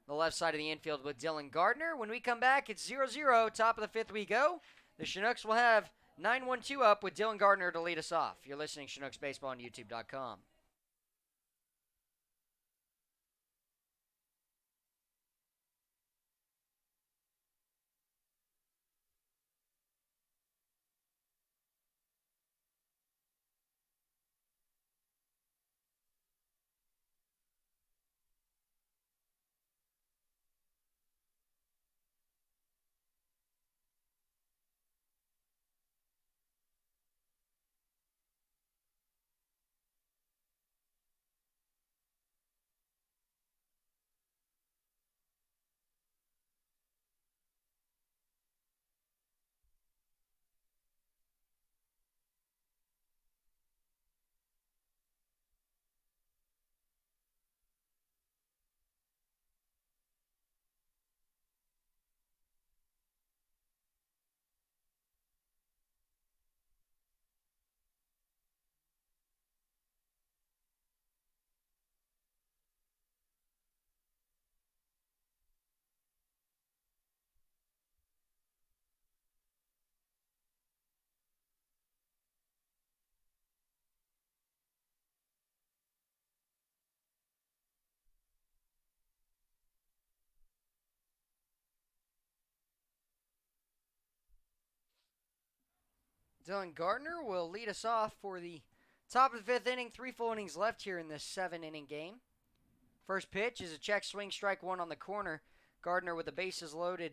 the left side of the infield with Dylan Gardner. When we come back, it's 0-0. Top of the 5th we go. The Chinooks will have 9-1-2 up with Dylan Gardner to lead us off. You're listening to Chinooks Baseball on YouTube.com. Dylan Gardner will lead us off for the top of the 5th inning. 3 full innings left here in this 7-inning game. First pitch is a check swing, strike one on the corner. Gardner with the bases loaded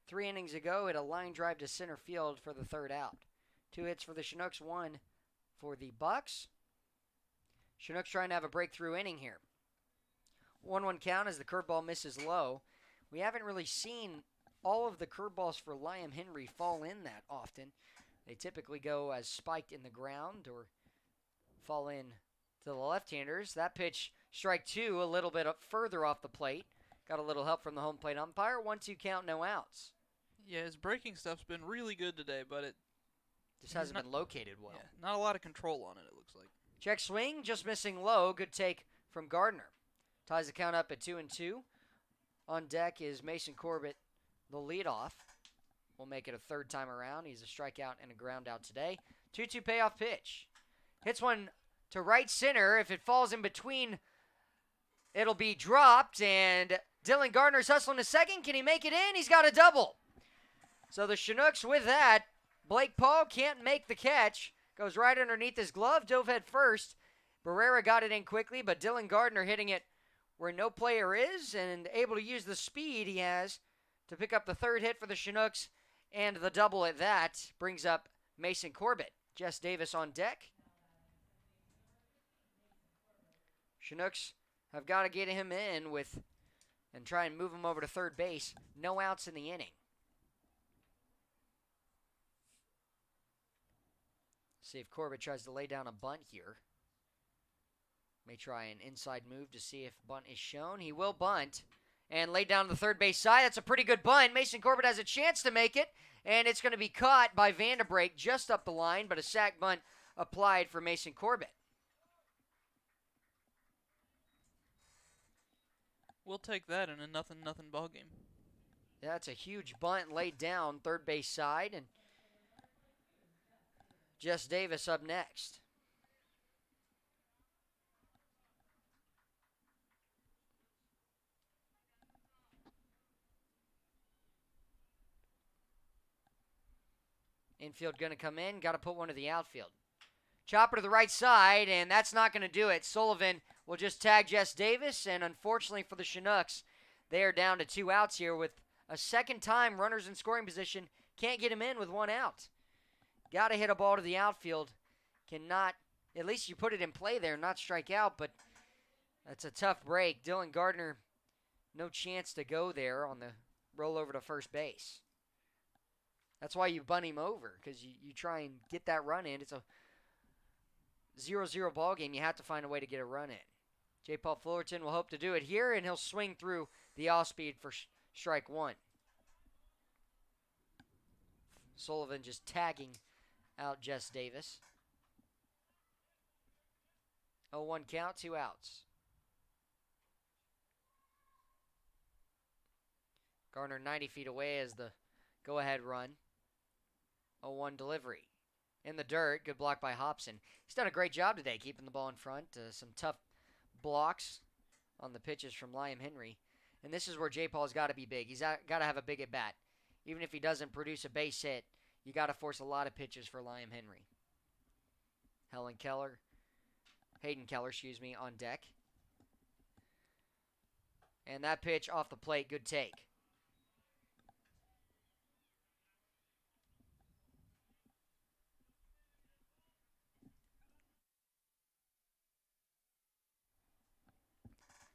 3 innings ago hit a line drive to center field for the 3rd out. 2 hits for the Chinooks, 1 for the Bucs. Chinooks trying to have a breakthrough inning here. 1-1 count as the curveball misses low. We haven't really seen all of the curveballs for Liam Henry fall in that often. They typically go as spiked in the ground or fall in to the left-handers. That pitch, strike 2, a little bit up further off the plate. Got a little help from the home plate umpire. 1-2 count, no outs. Yeah, his breaking stuff's been really good today, but it just hasn't been located well. Yeah, not a lot of control on it looks like. Check swing, just missing low. Good take from Gardner. Ties the count up at 2-2. On deck is Mason Corbett, the leadoff. We'll make it a 3rd time around. He's a strikeout and a ground out today. 2-2 payoff pitch. Hits one to right center. If it falls in between, it'll be dropped. And Dylan Gardner's hustling to second. Can he make it in? He's got a double. So the Chinooks with that. Blake Paul can't make the catch. Goes right underneath his glove. Dove head first. Barrera got it in quickly, but Dylan Gardner hitting it where no player is and able to use the speed he has to pick up the 3rd hit for the Chinooks. And the double at that brings up Mason Corbett. Jess Davis on deck. Chinooks have got to get him in with and try and move him over to 3rd base. No outs in the inning. See if Corbett tries to lay down a bunt here. May try an inside move to see if bunt is shown. He will bunt and lay down the 3rd base side. That's a pretty good bunt. Mason Corbett has a chance to make it, and it's going to be caught by Vanderbrake just up the line, but a sac bunt applied for Mason Corbett. We'll take that in a 0-0 ball game. Yeah, that's a huge bunt laid down 3rd base side, and Jess Davis up next. Infield going to come in. Got to put one to the outfield. Chopper to the right side, and that's not going to do it. Sullivan will just tag Jess Davis, and unfortunately for the Chinooks, they are down to 2 outs here with a 2nd time runners in scoring position. Can't get him in with 1 out. Got to hit a ball to the outfield. Cannot, at least you put it in play there, not strike out, but that's a tough break. Dylan Gardner, no chance to go there on the roll over to 1st base. That's why you bunt him over, because you try and get that run in. It's a 0-0 ball game. You have to find a way to get a run in. J. Paul Fullerton will hope to do it here, and he'll swing through the off-speed for strike 1. Sullivan just tagging out Jess Davis. 0-1 count, 2 outs. Gardner 90 feet away as the go-ahead run. 0-1 delivery. In the dirt, good block by Hobson. He's done a great job today keeping the ball in front. Some tough blocks on the pitches from Liam Henry. And this is where J. Paul's got to be big. He's got to have a big at-bat. Even if he doesn't produce a base hit, you got to force a lot of pitches for Liam Henry. Hayden Keller, on deck. And that pitch off the plate, good take.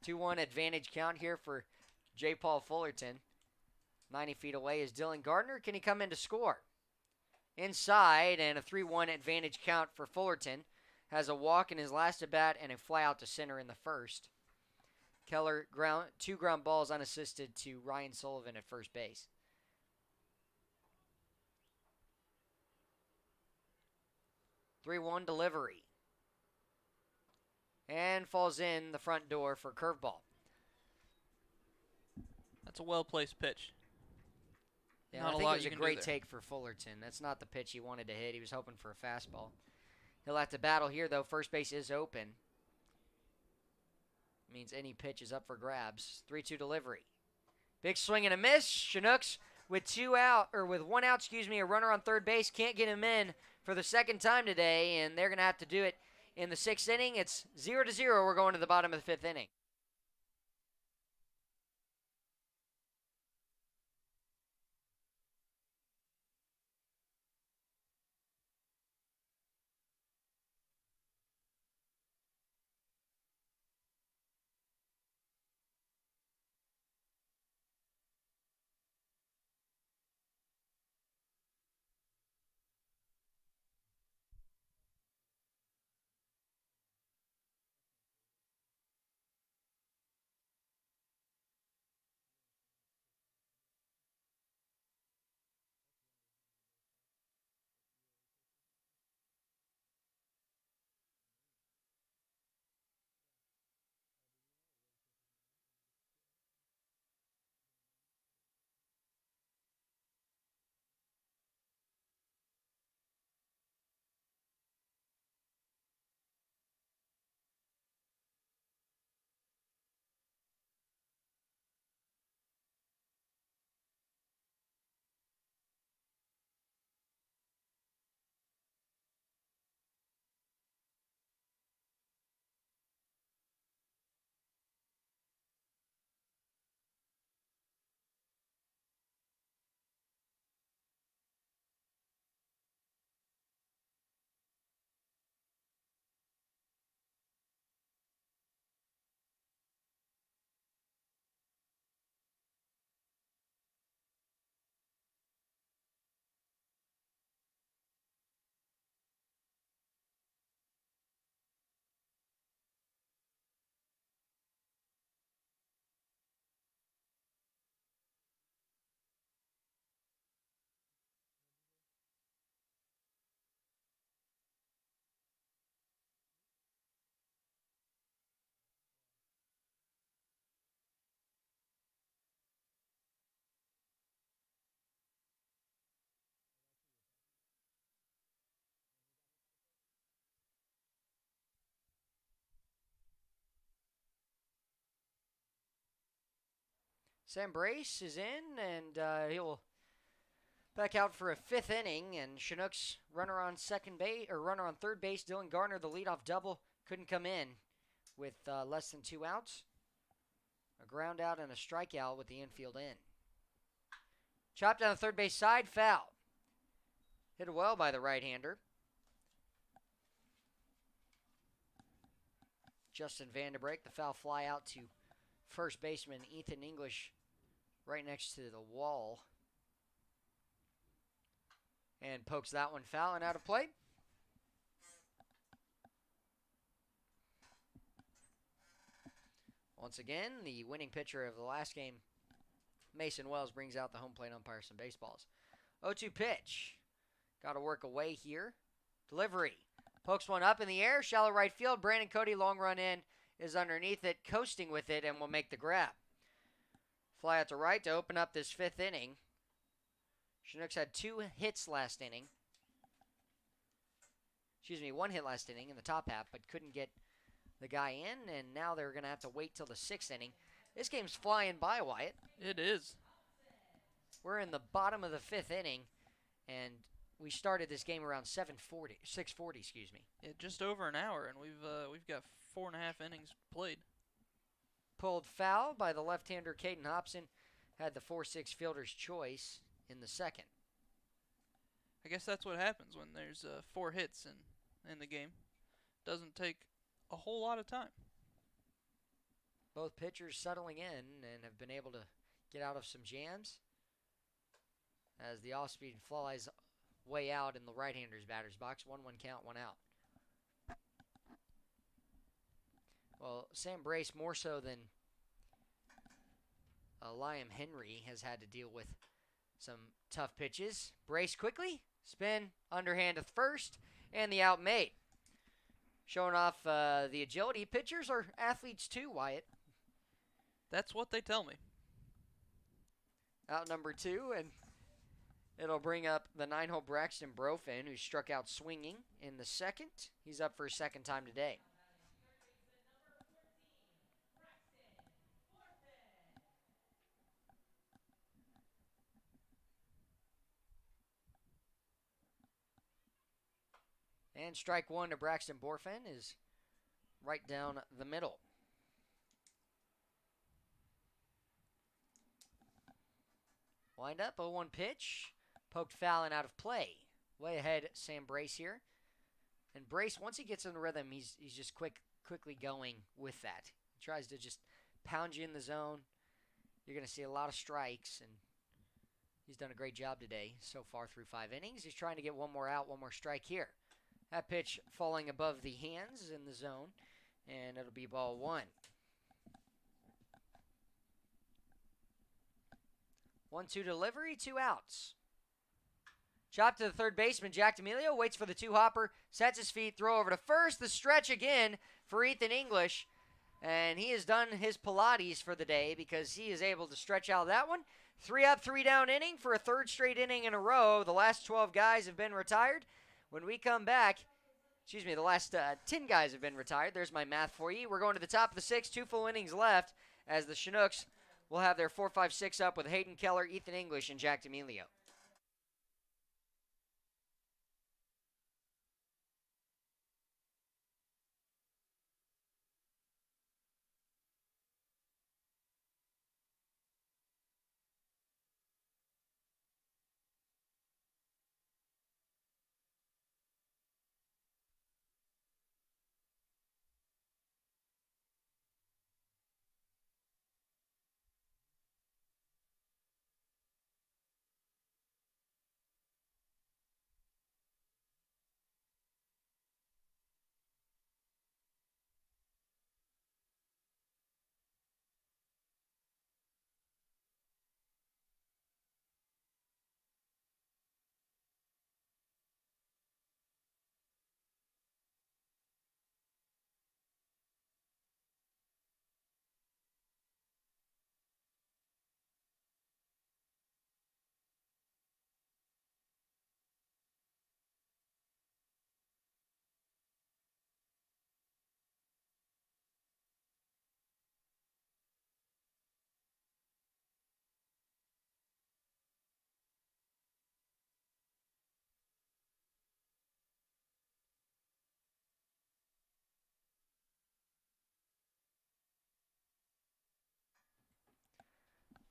Two-one advantage count here for J. Paul Fullerton. 90 feet away is Dylan Gardner. Can he come in to score? Inside, and a 3-1 advantage count for Fullerton. Has a walk in his last at-bat and a fly out to center in the 1st. Keller, 2 ground balls unassisted to Ryan Sullivan at 1st base. Three-one delivery. And falls in the front door for curveball. That's a well-placed pitch. Yeah, I think it was a great take for Fullerton. That's not the pitch he wanted to hit. He was hoping for a fastball. He'll have to battle here, though. 1st base is open. Means any pitch is up for grabs. 3-2 delivery. Big swing and a miss. Chinooks with 1 out, a runner on 3rd base. Can't get him in for the second time today, and they're going to have to do it in the 6th inning. It's 0-0. We're going to the bottom of the 5th inning. Sam Brace is in, and he'll back out for a 5th inning. And Chinooks runner on third base. Dylan Garner, the leadoff double, couldn't come in with less than 2 outs. A ground out and a strikeout with the infield in. Chopped down the third base side, foul. Hit well by the right-hander. Justin Vanderbreak, the foul fly out to first baseman Ethan English right next to the wall. And pokes that one foul and out of play. Once again, the winning pitcher of the last game, Mason Wells, brings out the home plate umpire some baseballs. 0-2 pitch. Got to work away here. Delivery. Pokes one up in the air. Shallow right field. Brandon Cody, long run in, is underneath it, coasting with it, and will make the grab. Fly out to right to open up this 5th inning. Chinooks had 2 hits last inning. 1 hit last inning in the top half, but couldn't get the guy in, and now they're going to have to wait till the 6th inning. This game's flying by, Wyatt. It is. We're in the bottom of the 5th inning, and we started this game around 6:40, excuse me. Yeah, just over an hour, and we've got 4.5 innings played. Pulled foul by the left-hander Caden Hobson. Had the 4-6 fielder's choice in the second. I guess that's what happens when there's 4 hits in the game. Doesn't take a whole lot of time. Both pitchers settling in and have been able to get out of some jams as the off-speed flies way out in the right-hander's batter's box. 1-1 count, 1 out. Well, Sam Brace, more so than Liam Henry, has had to deal with some tough pitches. Brace quickly, spin, underhand to first, and the out made. Showing off the agility. Pitchers are athletes too, Wyatt. That's what they tell me. Out number 2, and it'll bring up the 9-hole Braxton Brofin, who struck out swinging in the second. He's up for a second time today. And strike one to Braxton Borfen is right down the middle. Wind up, 0-1 pitch. Poked foul and out of play. Way ahead, Sam Brace here. And Brace, once he gets in the rhythm, he's just quickly going with that. He tries to just pound you in the zone. You're going to see a lot of strikes, and he's done a great job today so far through 5 innings. He's trying to get one more out, one more strike here. That pitch falling above the hands in the zone, and it'll be ball 1. 1-2 delivery, 2 outs. Chop to the third baseman, Jack D'Amelio, waits for the 2-hopper, sets his feet, throw over to first. The stretch again for Ethan English, and he has done his Pilates for the day because he is able to stretch out that one. 3 up, 3 down inning for a third straight inning in a row. The last 12 guys have been retired. When we come back, the last 10 guys have been retired. There's my math for you. We're going to the top of the 6th, 2 full innings left, as the Chinooks will have their 4, 5, 6 up with Hayden Keller, Ethan English, and Jack D'Amelio.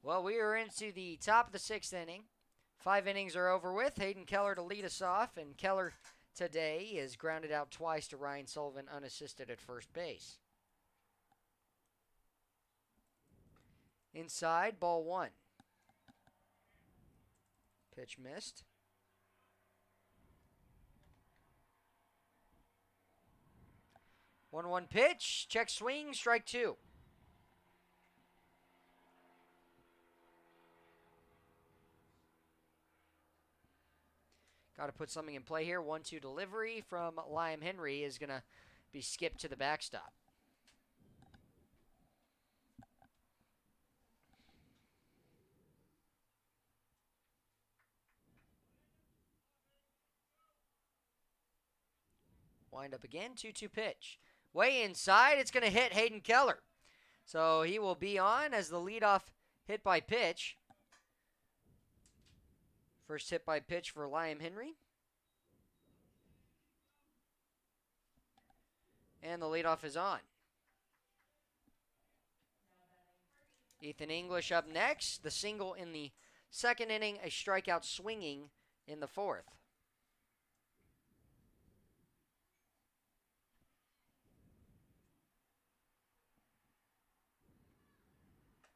Well, we are into the top of the 6th inning. 5 innings are over with. Hayden Keller to lead us off, and Keller today is grounded out twice to Ryan Sullivan unassisted at first base. Inside, ball 1. Pitch missed. 1-1 pitch. Check swing. Strike 2. Got to put something in play here. 1-2 delivery from Liam Henry is going to be skipped to the backstop. Wind up again. 2-2 pitch. Way inside. It's going to hit Hayden Keller. So he will be on as the leadoff hit by pitch. First hit by pitch for Liam Henry. And the leadoff is on. Ethan English up next. The single in the 2nd inning, a strikeout swinging in the 4th.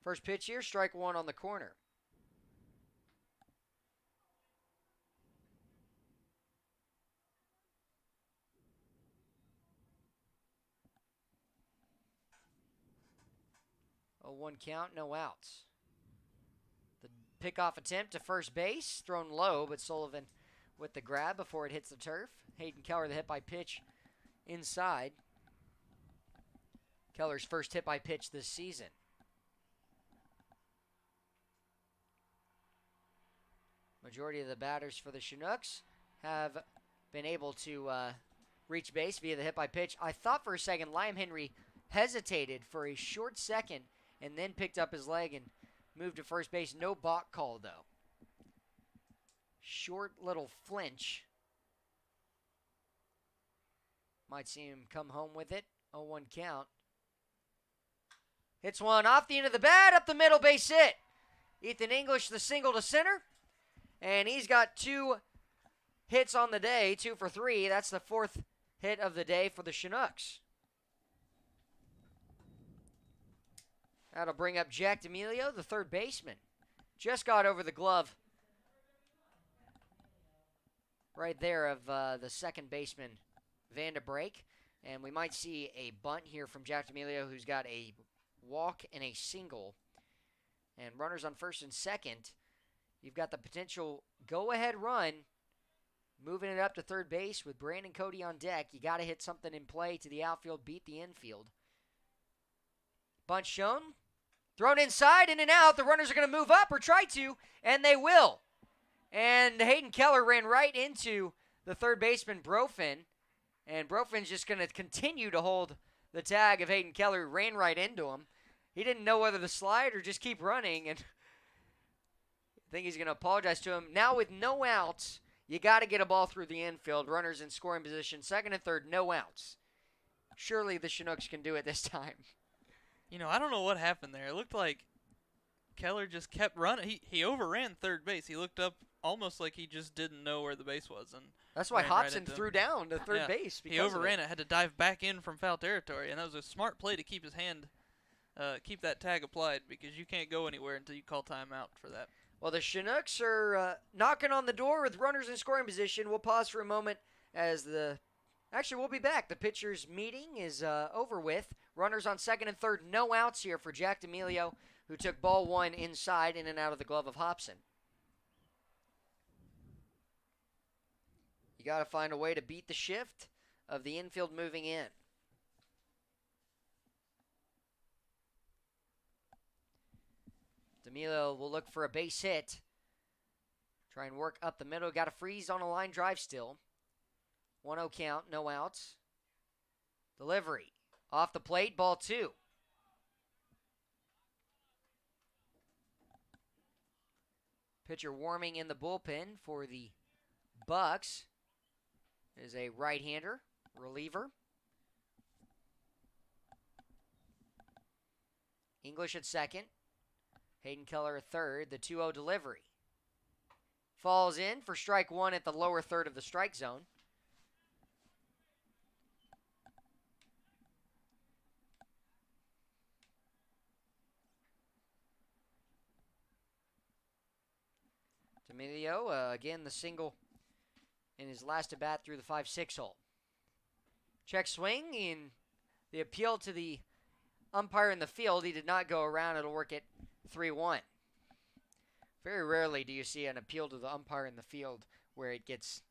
First pitch here, strike 1 on the corner. A 1 count, no outs. The pickoff attempt to first base, thrown low, but Sullivan with the grab before it hits the turf. Hayden Keller, the hit by pitch inside. Keller's first hit by pitch this season. Majority of the batters for the Chinooks have been able to reach base via the hit by pitch. I thought for a second Liam Henry hesitated for a short second and then picked up his leg and moved to first base. No balk call, though. Short little flinch. Might see him come home with it. 0-1 count. Hits one off the end of the bat, up the middle, base hit. Ethan English, the single to center. And he's got 2 hits on the day, 2 for 3. That's the 4th hit of the day for the Chinooks. That'll bring up Jack D'Amelio, the third baseman. Just got over the glove right there of the second baseman, Van de Break. And we might see a bunt here from Jack D'Amelio, who's got a walk and a single. And runners on first and second. You've got the potential go-ahead run, moving it up to third base with Brandon Cody on deck. You got to hit something in play to the outfield, beat the infield. Bunt shown. Thrown inside, in and out. The runners are going to move up or try to, and they will. And Hayden Keller ran right into the third baseman, Brofin. And Brofin's just going to continue to hold the tag of Hayden Keller, who ran right into him. He didn't know whether to slide or just keep running, and I think he's going to apologize to him. Now with no outs, you got to get a ball through the infield. Runners in scoring position, second and third, no outs. Surely the Chinooks can do it this time. You know, I don't know what happened there. It looked like Keller just kept running. He overran third base. He looked up almost like he just didn't know where the base was. And that's why ran Hobson right threw down to third base. He overran it, had to dive back in from foul territory, and that was a smart play to keep his hand, keep that tag applied, because you can't go anywhere until you call timeout for that. Well, the Chinooks are knocking on the door with runners in scoring position. We'll pause for a moment as actually, we'll be back. The pitchers' meeting is over with. Runners on second and third, no outs here for Jack D'Amelio, who took ball 1 inside, in and out of the glove of Hobson. You got to find a way to beat the shift of the infield moving in. D'Amelio will look for a base hit. Try and work up the middle. Got a freeze on a line drive still. 1-0 count, no outs. Delivery. Off the plate, ball 2. Pitcher warming in the bullpen for the Bucs is a right-hander, reliever. English at second. Hayden Keller at third. The 2-0 delivery. Falls in for strike 1 at the lower third of the strike zone. D'Amelio, again, the single in his last at-bat through the 5-6 hole. Check swing in the appeal to the umpire in the field. He did not go around. It'll work at 3-1. Very rarely do you see an appeal to the umpire in the field where it gets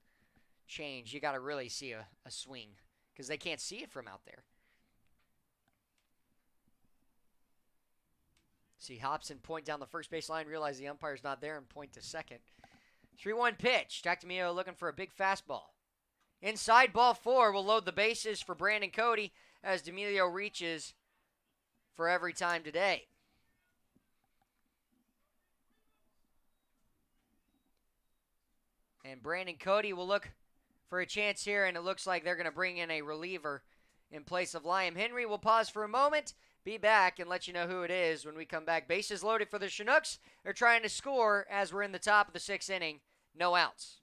changed. You got to really see a swing because they can't see it from out there. See Hobson point down the first base line, realize the umpire's not there, and point to second. 3-1 pitch. Jack D'Amelio looking for a big fastball. Inside, ball 4 will load the bases for Brandon Cody as D'Amelio reaches for every time today. And Brandon Cody will look for a chance here, and it looks like they're going to bring in a reliever in place of Liam Henry. We'll pause for a moment, be back, and let you know who it is when we come back. Bases loaded for the Chinooks. They're trying to score as we're in the top of the 6th inning. No outs.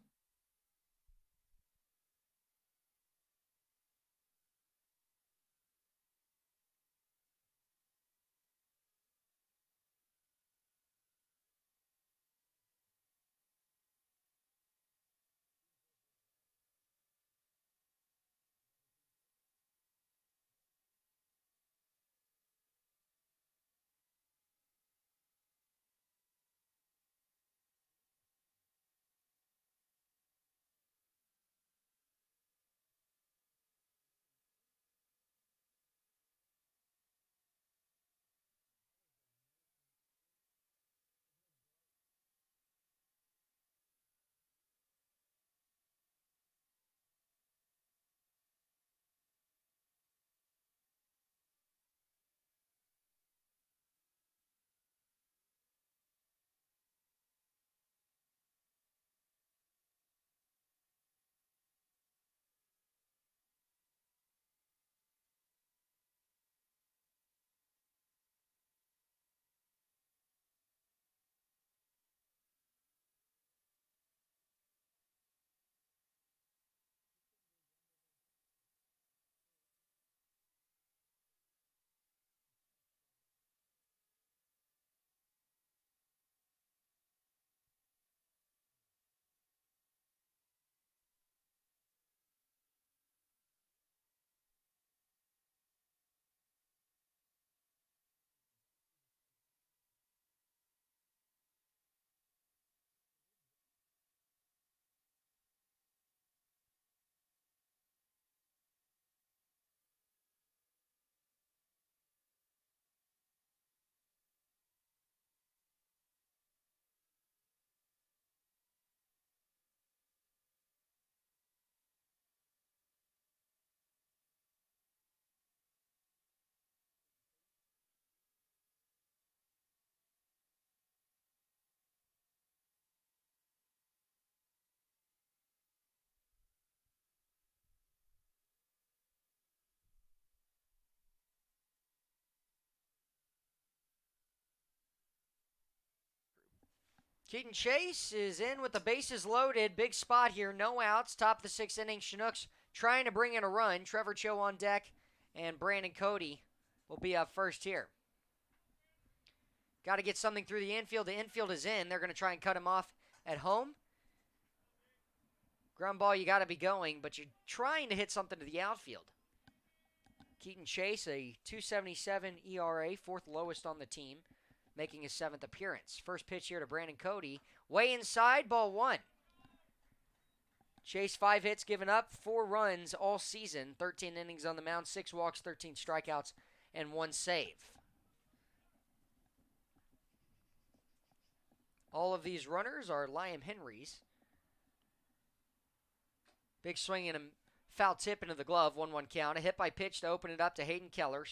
Keaton Chase is in with the bases loaded. Big spot here. No outs. Top of the 6th inning. Chinooks trying to bring in a run. Trevor Cho on deck. And Brandon Cody will be up first here. Got to get something through the infield. The infield is in. They're going to try and cut him off at home. Ground ball, you got to be going, but you're trying to hit something to the outfield. Keaton Chase, a 2.77 ERA, 4th lowest on the team, making his 7th appearance. First pitch here to Brandon Cody. Way inside, ball 1. Chase, 5 hits given up, 4 runs all season, 13 innings on the mound, 6 walks, 13 strikeouts, and 1 save. All of these runners are Liam Henry's. Big swing and a foul tip into the glove, 1-1 count. A hit by pitch to open it up to Hayden Keller.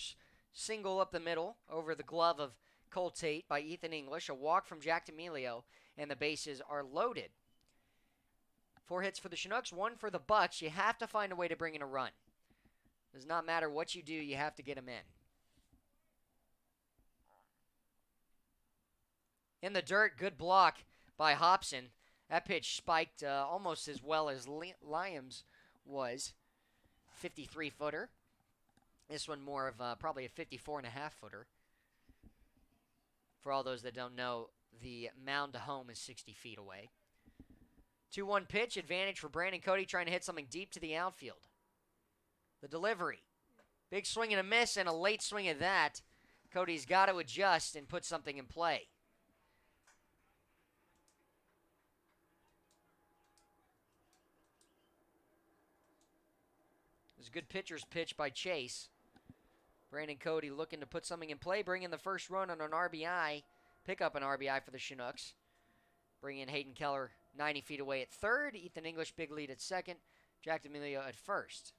Single up the middle over the glove of Cole Tate by Ethan English. A walk from Jack D'Amelio, and the bases are loaded. 4 hits for the Chinooks, 1 for the Bucs. You have to find a way to bring in a run. Does not matter what you do, you have to get them in. In the dirt, good block by Hobson. That pitch spiked almost as well as Liam's was. 53-footer. This one more of probably a 54.5-footer. For all those that don't know, the mound to home is 60 feet away. 2-1 pitch, advantage for Brandon Cody, trying to hit something deep to the outfield. The delivery. Big swing and a miss, and a late swing at that. Cody's got to adjust and put something in play. It was a good pitcher's pitch by Chase. Brandon Cody looking to put something in play, bring in the first run on an RBI, pick up an RBI for the Chinooks. Bring in Hayden Keller 90 feet away at third. Ethan English, big lead at second. Jack D'Amelio at first.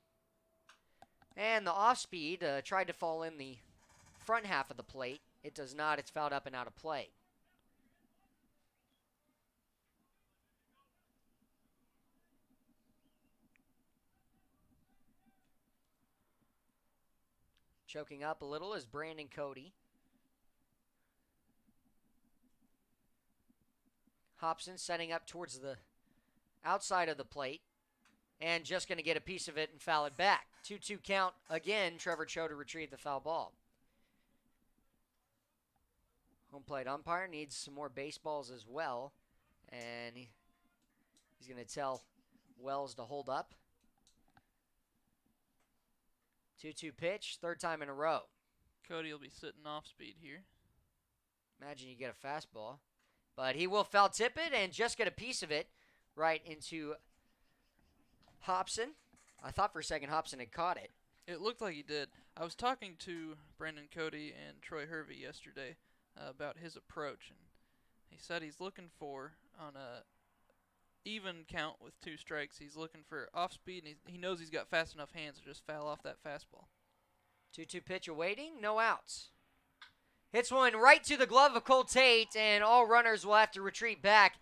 And the off-speed tried to fall in the front half of the plate. It does not. It's fouled up and out of play. Choking up a little is Brandon Cody. Hobson setting up towards the outside of the plate. And just going to get a piece of it and foul it back. 2-2 count again. Trevor Cho to retrieve the foul ball. Home plate umpire needs some more baseballs as well. And he's going to tell Wells to hold up. 2-2 pitch, 3rd time in a row. Cody will be sitting off speed here. Imagine you get a fastball. But he will foul tip it and just get a piece of it right into Hobson. I thought for a second Hobson had caught it. It looked like he did. I was talking to Brandon Cody and Troy Hervey yesterday about his approach, and he said he's looking for, on a even count with 2 strikes, he's looking for off speed, and he knows he's got fast enough hands to just foul off that fastball. 2-2 pitch awaiting, no outs. Hits one right to the glove of Cole Tate, and all runners will have to retreat back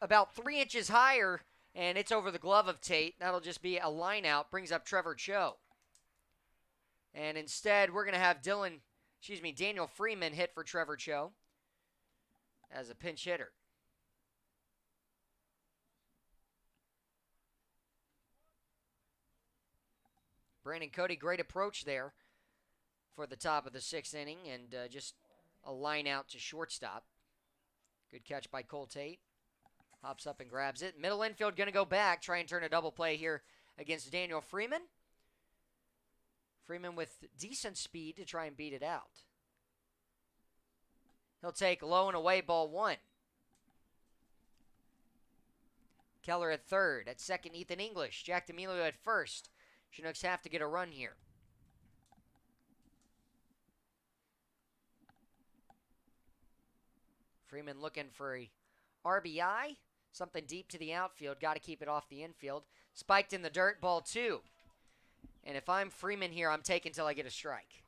about 3 inches higher, and it's over the glove of Tate. That'll just be a line out, brings up Trevor Cho. And instead, we're going to have Daniel Freeman hit for Trevor Cho as a pinch hitter. Brandon Cody, great approach there for the top of the 6th inning, and just a line out to shortstop. Good catch by Cole Tate. Hops up and grabs it. Middle infield going to go back, try and turn a double play here against Daniel Freeman. Freeman with decent speed to try and beat it out. He'll take low and away, ball 1. Keller at third. At second, Ethan English. Jack D'Amelio at first. Chinooks have to get a run here. Freeman looking for a RBI. Something deep to the outfield. Got to keep it off the infield. Spiked in the dirt, ball 2. And if I'm Freeman here, I'm taking till I get a strike.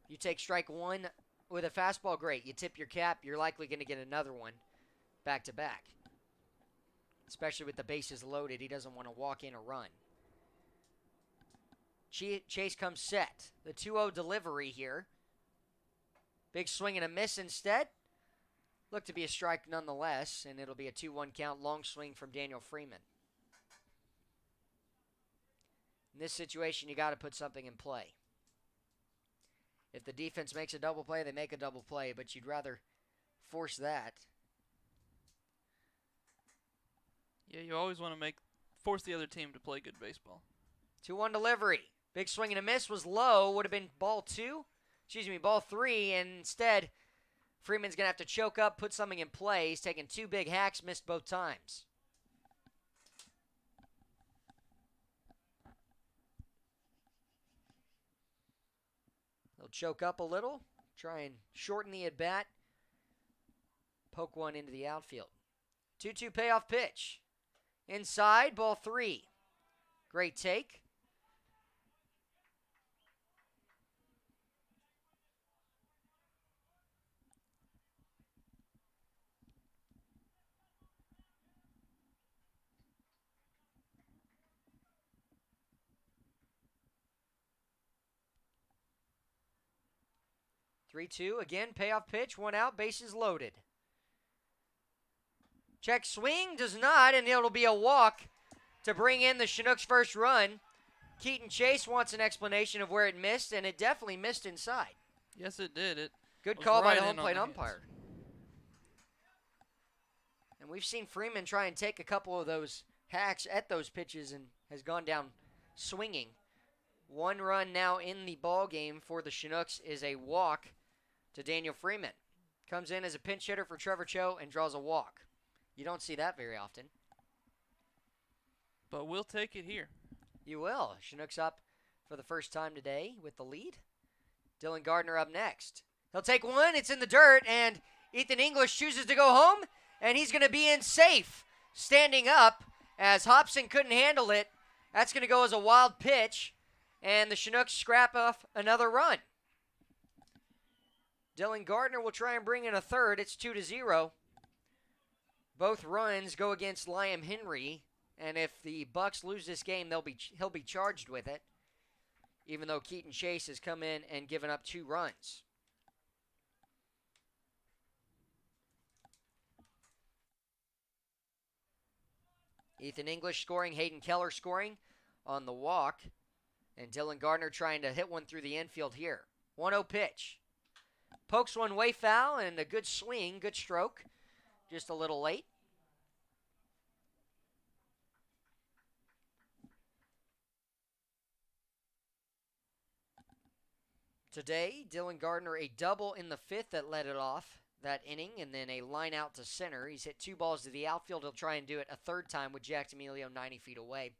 You take strike 1 with a fastball, great. You tip your cap, you're likely going to get another one back to back. Especially with the bases loaded, he doesn't want to walk in a run. Chase comes set. The 2-0 delivery here. Big swing and a miss instead. Looked to be a strike nonetheless, and it'll be a 2-1 count. Long swing from Daniel Freeman. In this situation, you got to put something in play. If the defense makes a double play, they make a double play, but you'd rather force that. Yeah, you always want to force the other team to play good baseball. 2-1 delivery. Big swing and a miss was low. Would have been ball 3, and instead, Freeman's going to have to choke up, put something in play. He's taken 2 big hacks, missed both times. He'll choke up a little, try and shorten the at-bat, poke one into the outfield. 2-2 payoff pitch. Inside, ball 3. Great take. Three-two, again, payoff pitch, 1 out, bases loaded. Check swing, does not, and it'll be a walk to bring in the Chinooks' first run. Keaton Chase wants an explanation of where it missed, and it definitely missed inside. Yes, it did. Good call by the home plate umpire. And we've seen Freeman try and take a couple of those hacks at those pitches and has gone down swinging. 1 run now in the ball game for the Chinooks is a walk to Daniel Freeman. Comes in as a pinch hitter for Trevor Cho and draws a walk. You don't see that very often. But we'll take it here. You will. Chinooks up for the first time today with the lead. Dylan Gardner up next. He'll take one. It's in the dirt, and Ethan English chooses to go home, and he's going to be in safe. Standing up as Hobson couldn't handle it. That's going to go as a wild pitch, and the Chinooks scrap off another run. Dylan Gardner will try and bring in a third. It's 2-0. Both runs go against Liam Henry, and if the Bucs lose this game, he'll be charged with it, even though Keaton Chase has come in and given up 2 runs. Ethan English scoring, Hayden Keller scoring on the walk, and Dylan Gardner trying to hit one through the infield here. 1-0 pitch. Pokes one way foul, and a good swing, good stroke. Just a little late. Today, Dylan Gardner a double in the 5th that led it off that inning, and then a line out to center. He's hit 2 balls to the outfield. He'll try and do it a third time with Jack D'Amelio 90 feet away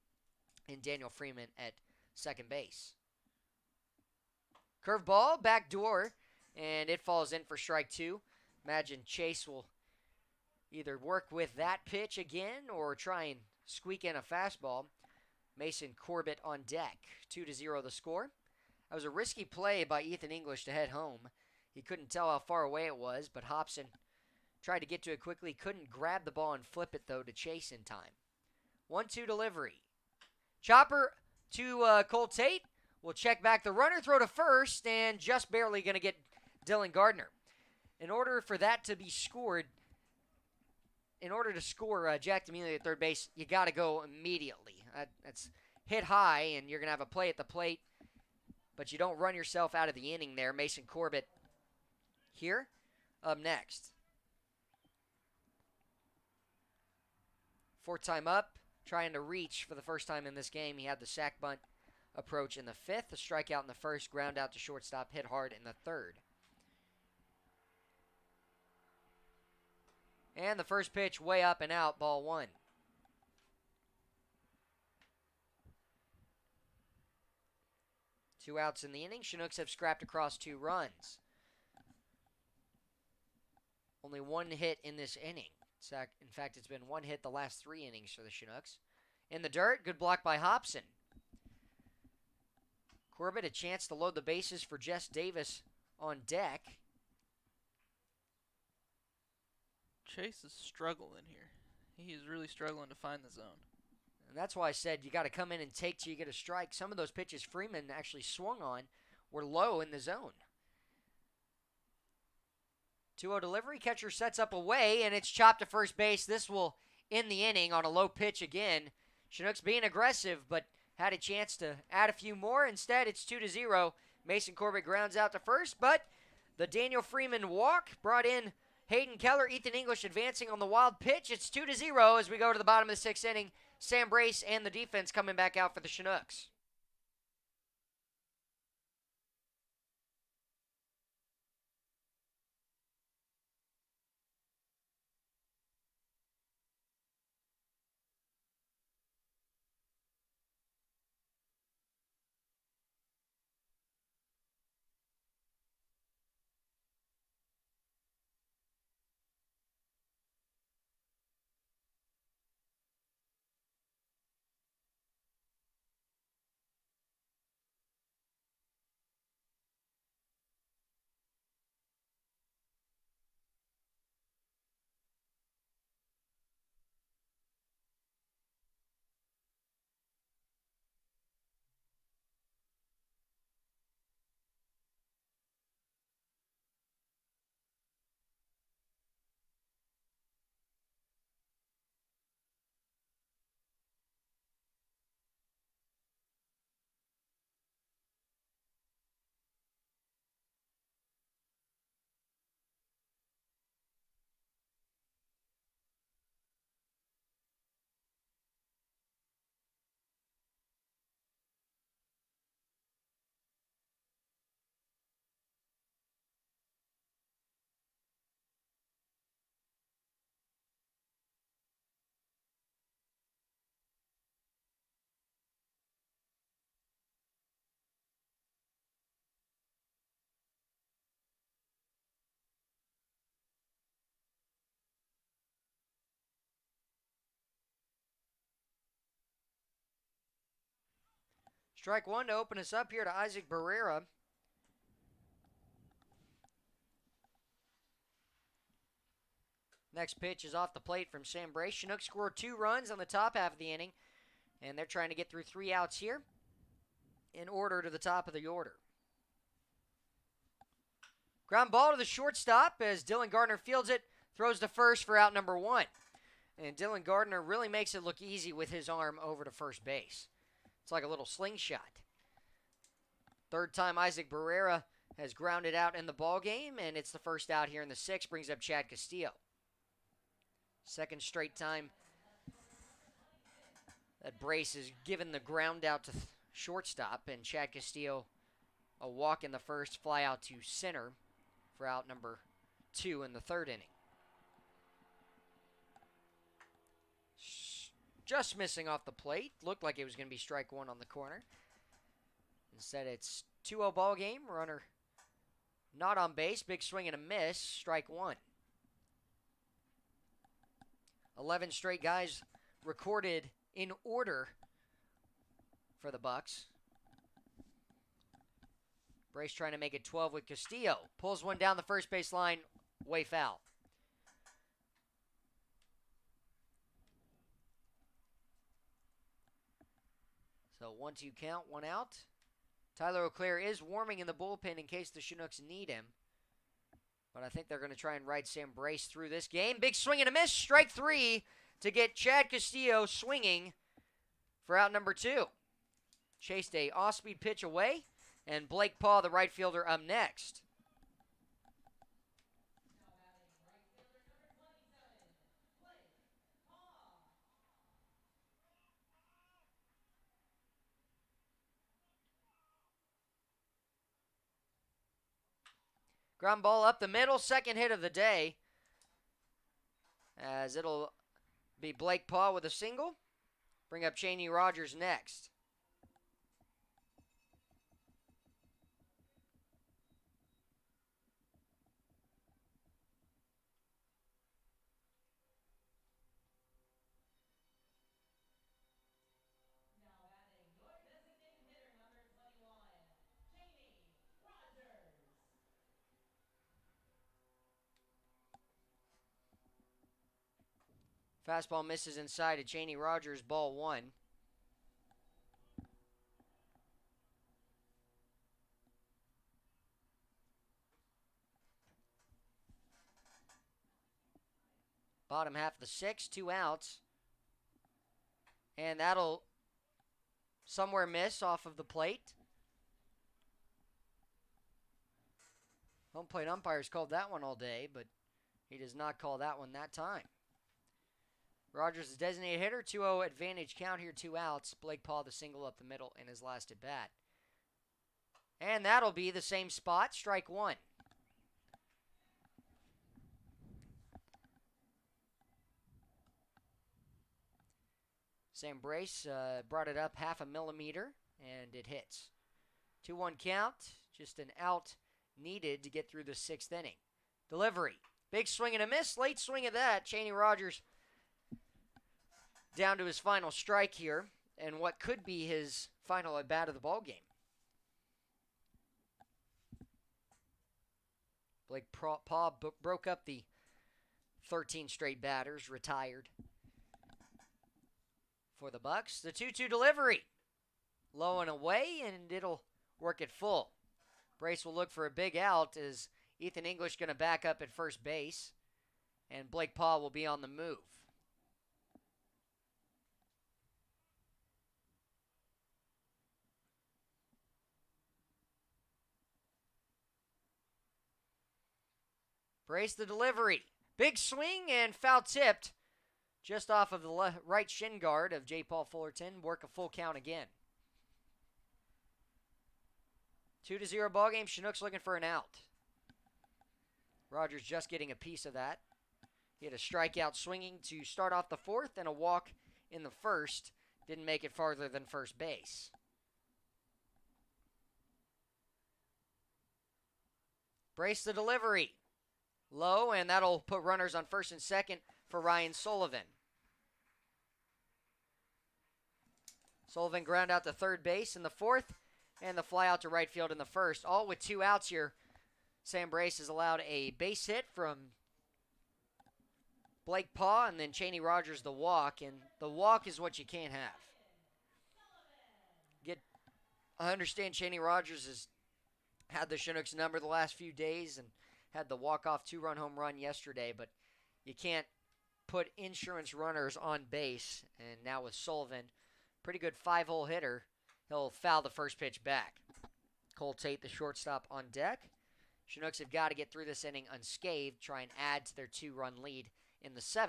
and Daniel Freeman at second base. Curveball, back door, and it falls in for strike 2. Imagine Chase will either work with that pitch again or try and squeak in a fastball. Mason Corbett on deck. 2-0 the score. That was a risky play by Ethan English to head home. He couldn't tell how far away it was, but Hobson tried to get to it quickly. Couldn't grab the ball and flip it, though, to Chase in time. 1-2 delivery. Chopper to Cole Tate. Will check back the runner, throw to first, and just barely going to get Dylan Gardner. In order for that to be scored, in order to score Jack D'Amelio at third base, you got to go immediately. That's hit high, and you're going to have a play at the plate, but you don't run yourself out of the inning there. Mason Corbett here up next. 4th time up, trying to reach for the first time in this game. He had the sack bunt approach in the 5th, a strikeout in the 1st, ground out to shortstop, hit hard in the 3rd. And the first pitch way up and out, ball 1. Two outs in the inning. Chinooks have scrapped across 2 runs. Only 1 hit in this inning. In fact, it's been 1 hit the last 3 innings for the Chinooks. In the dirt, good block by Hobson. Corbett a chance to load the bases for Jess Davis on deck. Chase is struggling here. He is really struggling to find the zone. And that's why I said you got to come in and take till you get a strike. Some of those pitches Freeman actually swung on were low in the zone. 2-0 delivery. Catcher sets up away, and it's chopped to first base. This will end the inning on a low pitch again. Chinooks being aggressive, but had a chance to add a few more. Instead, it's 2-0. Mason Corbett grounds out to first, but the Daniel Freeman walk brought in Hayden Keller. Ethan English advancing on the wild pitch. It's 2-0 as we go to the bottom of the sixth inning. Sam Brace and the defense coming back out for the Chinooks. Strike one to open us up here to Isaac Barrera. Next pitch is off the plate from Sam Brace. Chinooks scored 2 runs on the top half of the inning, and they're trying to get through 3 outs here in order to the top of the order. Ground ball to the shortstop as Dylan Gardner fields it, throws to first for out number 1. And Dylan Gardner really makes it look easy with his arm over to first base. It's like a little slingshot. Third time Isaac Barrera has grounded out in the ball game, and it's the first out here in the 6th, brings up Chad Castillo. Second straight time that Brace is given the ground out to shortstop, and Chad Castillo a walk in the first, fly out to center for out number 2 in the 3rd inning. Just missing off the plate. Looked like it was going to be strike 1 on the corner. Instead, it's 2-0 ball game. Runner not on base. Big swing and a miss. Strike 1. 11 straight guys recorded in order for the Bucs. Brace trying to make it 12 with Castillo. Pulls one down the first base line. Way foul. So 1-2 count, 1 out. Tyler O'Clair is warming in the bullpen in case the Chinooks need him. But I think they're going to try and ride Sam Brace through this game. Big swing and a miss. Strike 3 to get Chad Castillo swinging for out number 2. Chased a off-speed pitch away. And Blake Paw, the right fielder, up next. Ground ball up the middle, second hit of the day. As it'll be Blake Paw with a single. Bring up Cheney Rogers next. Fastball misses inside to Cheney Rogers, ball 1. Bottom half of the 6, 2 outs. And that'll somewhere miss off of the plate. Home plate umpires called that one all day, but he does not call that one that time. Rogers is designated hitter, 2-0 advantage count here, 2 outs. Blake Paul the single up the middle in his last at bat. And that'll be the same spot, strike 1. Sam Brace brought it up half a millimeter, and it hits. 2-1 count, just an out needed to get through the 6th inning. Delivery, big swing and a miss, late swing of that. Cheney Rogers down to his final strike here, and what could be his final at bat of the ball game. Blake Paul broke up the 13 straight batters, retired. For the Bucs, the 2-2 delivery. Low and away, and it'll work it full. Brace will look for a big out as Ethan English going to back up at first base, and Blake Paul will be on the move. Brace the delivery. Big swing and foul tipped. Just off of the right shin guard of J. Paul Fullerton. Work a full count again. 2-0 ball game. Chinooks looking for an out. Rogers just getting a piece of that. He had a strikeout swinging to start off the 4th and a walk in the 1st. Didn't make it farther than first base. Brace the delivery. Low, and that'll put runners on 1st and 2nd for Ryan Sullivan. Sullivan ground out to 3rd base in the 4th, and the fly out to right field in the 1st. All with 2 outs here. Sam Brace has allowed a base hit from Blake Paul, and then Cheney Rogers the walk, and the walk is what you can't have. I understand Cheney Rogers has had the Chinooks number the last few days and had the walk-off 2-run home run yesterday, but you can't put insurance runners on base. And now with Sullivan, pretty good 5-hole hitter, he'll foul the first pitch back. Cole Tate, the shortstop, on deck. Chinooks have got to get through this inning unscathed, try and add to their 2-run lead in the 7th.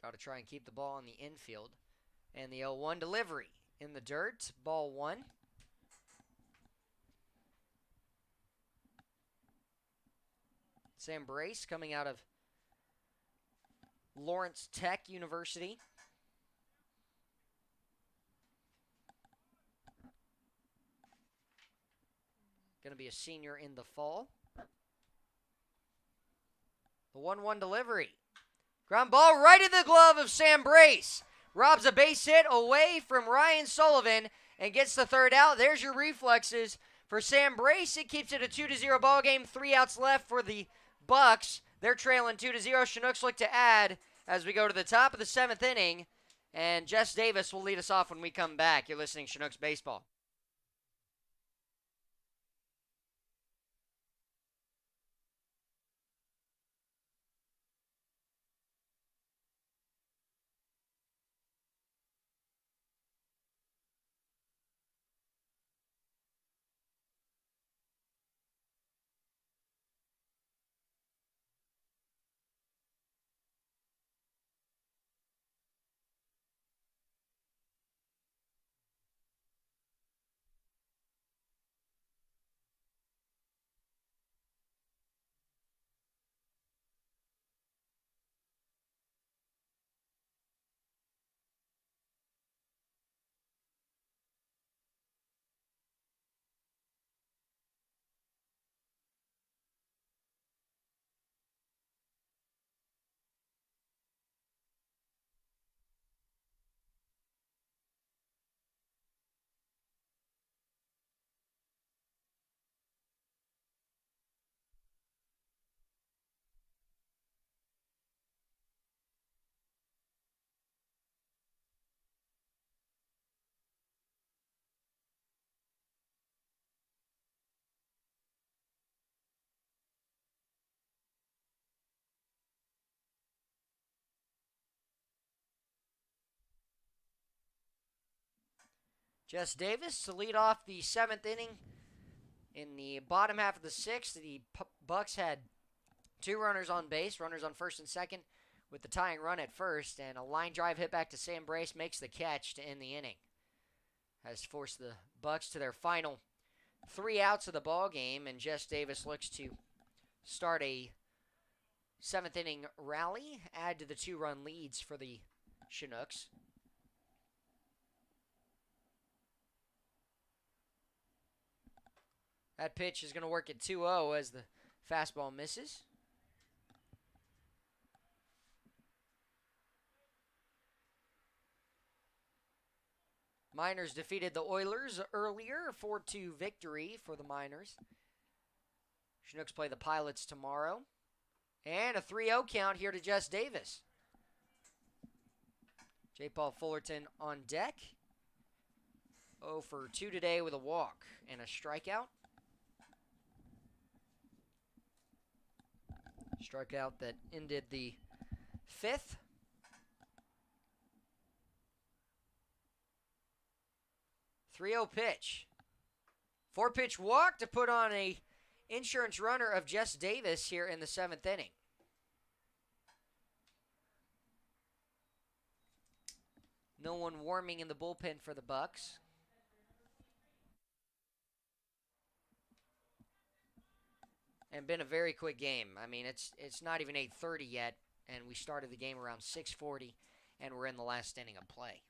Got to try and keep the ball in the infield. And the 0-1 delivery in the dirt. Ball 1. Sam Brace coming out of Lawrence Tech University. Going to be a senior in the fall. The 1-1 delivery. Ground ball right in the glove of Sam Brace. Robs a base hit away from Ryan Sullivan and gets the 3rd out. There's your reflexes for Sam Brace. It keeps it a 2-0 ball game. 3 outs left for the Bucs. They're trailing 2-0. Chinooks look to add as we go to the top of the 7th inning. And Jess Davis will lead us off when we come back. You're listening to Chinooks Baseball. Jess Davis to lead off the 7th inning. In the bottom half of the 6th, the Bucs had 2 runners on base, runners on first and second, with the tying run at first, and a line drive hit back to Sam Brace makes the catch to end the inning. Has forced the Bucs to their final 3 outs of the ball game, and Jess Davis looks to start a 7th inning rally, add to the 2-run leads for the Chinooks. That pitch is going to work at 2-0 as the fastball misses. Miners defeated the Oilers earlier, 4-2 victory for the Miners. Chinooks play the Pilots tomorrow. And a 3-0 count here to Jess Davis. J. Paul Fullerton on deck. 0 for 2 today with a walk and a strikeout. Strikeout that ended the 5th. .30 pitch. 4-pitch walk to put on a insurance runner of Jess Davis here in the 7th inning. No one warming in the bullpen for the Bucs. And been a very quick game. I mean, it's not even 8:30 yet, and we started the game around 6:40, and we're in the last inning of play.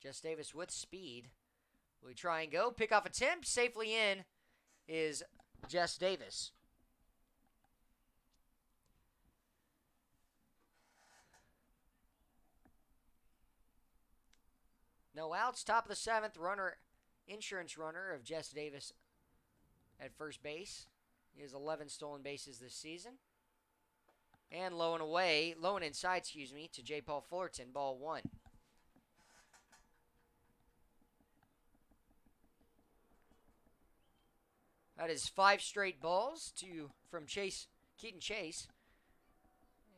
Jess Davis with speed. Will he try and go? Pickoff attempt. Safely in is Jess Davis. No outs. Top of the 7th. Insurance runner of Jess Davis at first base. He has 11 stolen bases this season. And low and inside, to J. Paul Fullerton. Ball 1. That is 5 straight balls from Keaton Chase.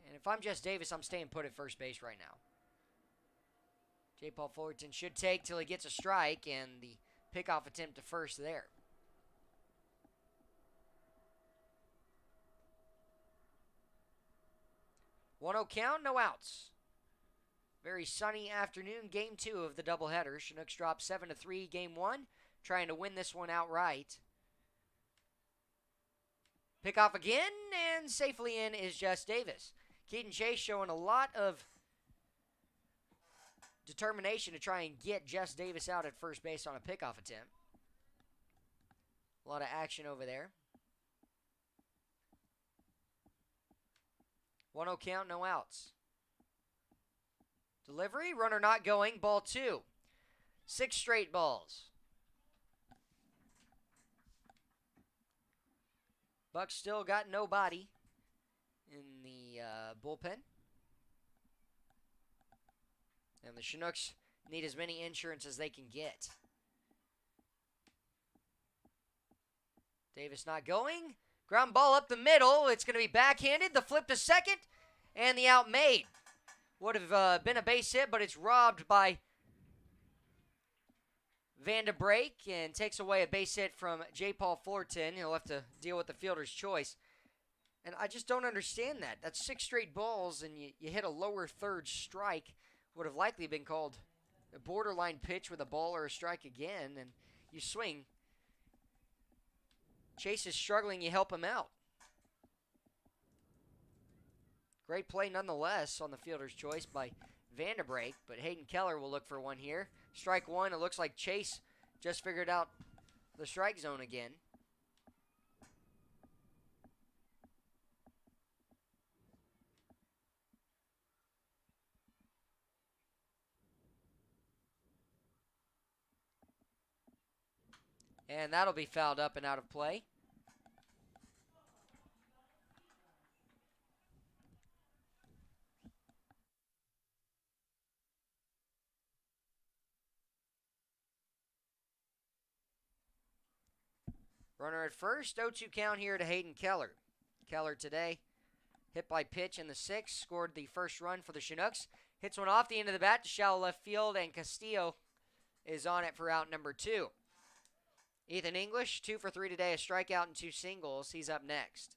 And if I'm Jess Davis, I'm staying put at first base right now. J. Paul Fullerton should take till he gets a strike, and the pickoff attempt to first there. One-zero count, no outs. Very sunny afternoon, game 2 of the doubleheader. Chinooks dropped 7-3 game 1, trying to win this one outright. Pickoff again, and safely in is Jess Davis. Keaton Chase showing a lot of determination to try and get Jess Davis out at first base on a pickoff attempt. A lot of action over there. 1-0 count, no outs. Delivery, runner not going, ball 2. 6 straight balls. Bucs still got nobody in the bullpen. And the Chinooks need as many insurance as they can get. Davis not going. Ground ball up the middle. It's going to be backhanded. The flip to second. And the out made. Would have been a base hit, but it's robbed by Van de Break and takes away a base hit from J. Paul Fullerton. He'll have to deal with the fielder's choice. And I just don't understand that. That's 6 straight balls, and you hit a lower third strike. Would have likely been called a borderline pitch with a ball or a strike again, and you swing. Chase is struggling, you help him out. Great play nonetheless on the fielder's choice by Van de Break, but Hayden Keller will look for one here. Strike 1, it looks like Chase just figured out the strike zone again. And that'll be fouled up and out of play. Runner at first, 0-2 count here to Hayden Keller. Keller today. Hit by pitch in the 6th. Scored the first run for the Chinooks. Hits one off the end of the bat to shallow left field, and Castillo is on it for out number 2. Ethan English, 2 for 3 today, a strikeout and 2 singles. He's up next.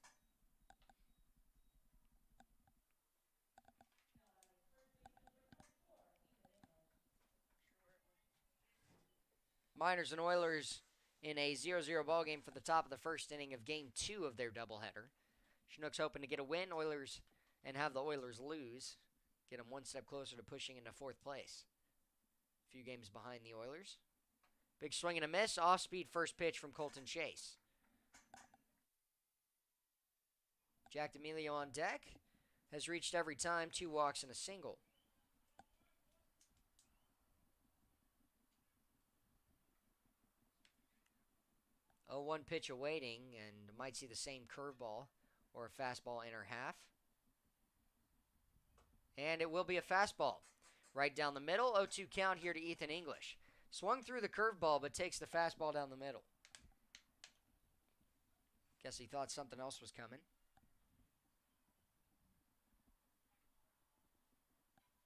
Miners and Oilers in a 0-0 ball game for the top of the first inning of Game 2 of their doubleheader. Chinooks hoping to get a win, Oilers, and have the Oilers lose. Get them one step closer to pushing into 4th place. A few games behind the Oilers. Big swing and a miss. Off-speed first pitch from Colton Chase. Jack D'Amelio on deck. Has reached every time. 2 walks and a single. Oh, 1 pitch awaiting, and might see the same curveball or a fastball enter half. And it will be a fastball. Right down the middle. 0-2 count here to Ethan English. Swung through the curveball, but takes the fastball down the middle. Guess he thought something else was coming.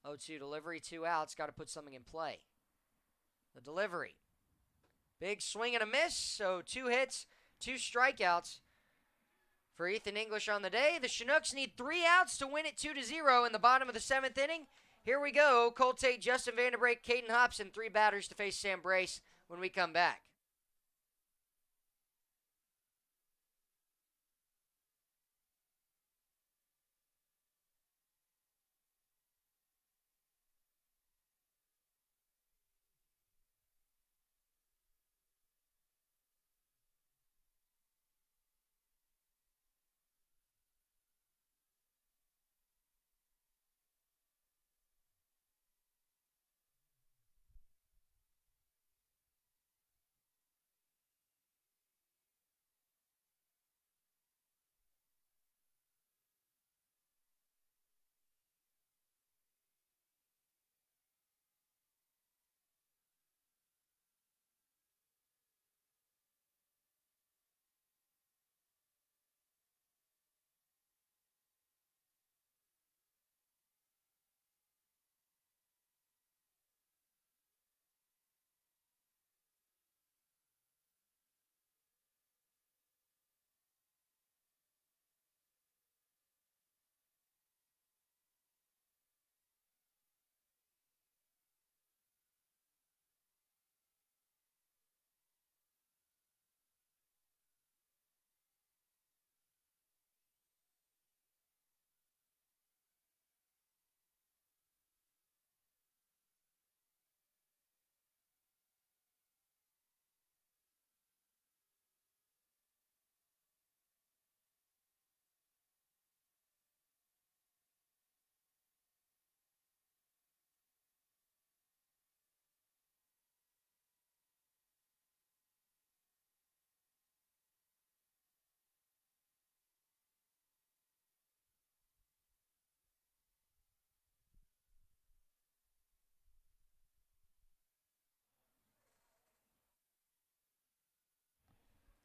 0-2 delivery, 2 outs. Got to put something in play. The delivery. Big swing and a miss. So 2 hits, 2 strikeouts for Ethan English on the day. The Chinooks need 3 outs to win it 2-0 in the bottom of the 7th inning. Here we go. Cole Tate, Justin Vanderbrake, Caden Hobson, 3 batters to face Sam Brace when we come back.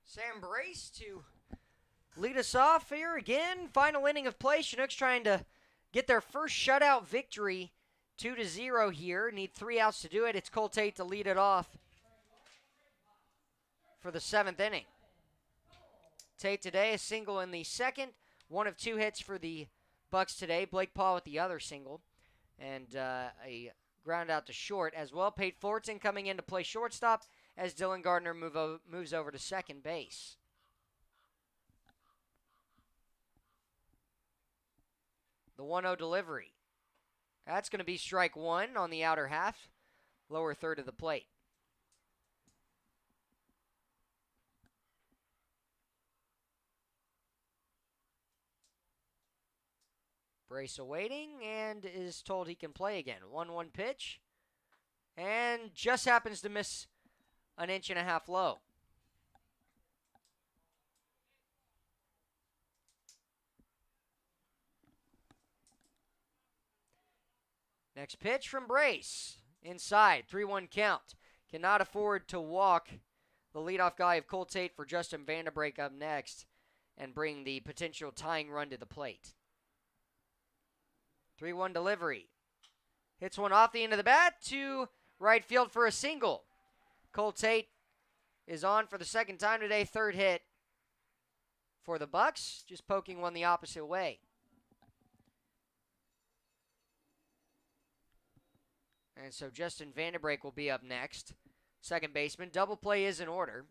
Sam Brace to lead us off here again. Final inning of play. Chinooks trying to get their first shutout victory. 2-0 here. Need 3 outs to do it. It's Cole Tate to lead it off for the 7th inning. Tate today, a single in the 2nd. 1 of 2 hits for the Bucs today. Blake Paul with the other single. And a ground out to short as well. Pate Fullerton coming in to play shortstop as Dylan Gardner moves over to second base. The 1-0 delivery. That's going to be strike 1 on the outer half, lower third of the plate. Brace awaiting and is told he can play again. 1-1 pitch. And just happens to miss an inch and a half low. Next pitch from Brace. Inside, 3-1 count. Cannot afford to walk the leadoff guy of Cole Tate for Justin Vanderbrake up next. and bring the potential tying run to the plate. 3-1 delivery. Hits one off the end of the bat to right field for a single. Cole Tate is on for the second time today, third hit for the Bucs, just poking one the opposite way. And so Justin Vanderbrake will be up next. Second baseman. Double play is in order.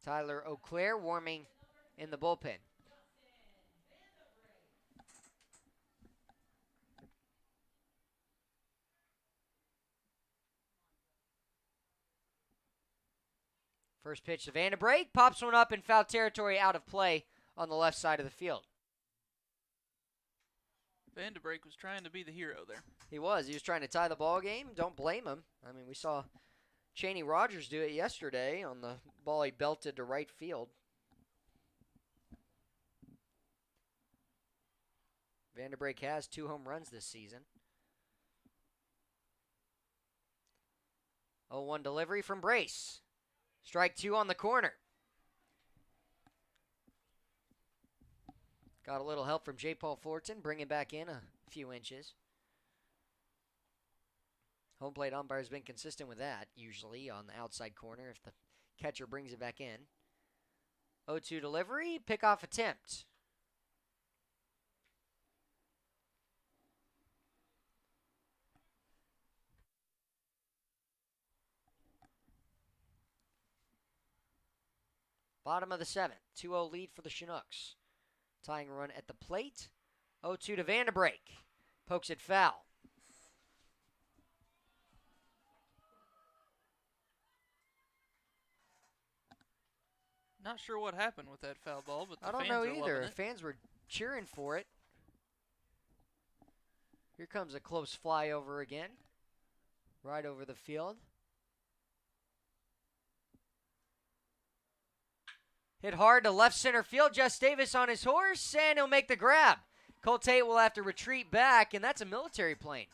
Tyler Auclair warming in the bullpen. First pitch to Vanderbrake. Pops one up in foul territory, out of play on the left side of the field. Vanderbrake was trying to be the hero there. He was. He was trying to tie the ball game. Don't blame him. I mean, we saw Cheney Rogers do it yesterday on the ball he belted to right field. Vanderbrake has 2 home runs this season. 0-1 delivery from Brace. Strike 2 on the corner. Got a little help from J. Paul Fullerton, bringing back in a few inches. Home plate umpire has been consistent with that, usually on the outside corner if the catcher brings it back in. 0-2 delivery, pickoff attempt. Bottom of the 7th, 2-0 lead for the Chinooks. Tying run at the plate. 0-2 to Vanderbrake. Pokes it foul. Not sure what happened with that foul ball, but the I don't fans know are either. loving it. Fans were cheering for it. Here comes a close flyover again. Right over the field. Hit hard to left center field. Just Davis on his horse, and he'll make the grab. Cole Tate will have to retreat back, and that's a military plane.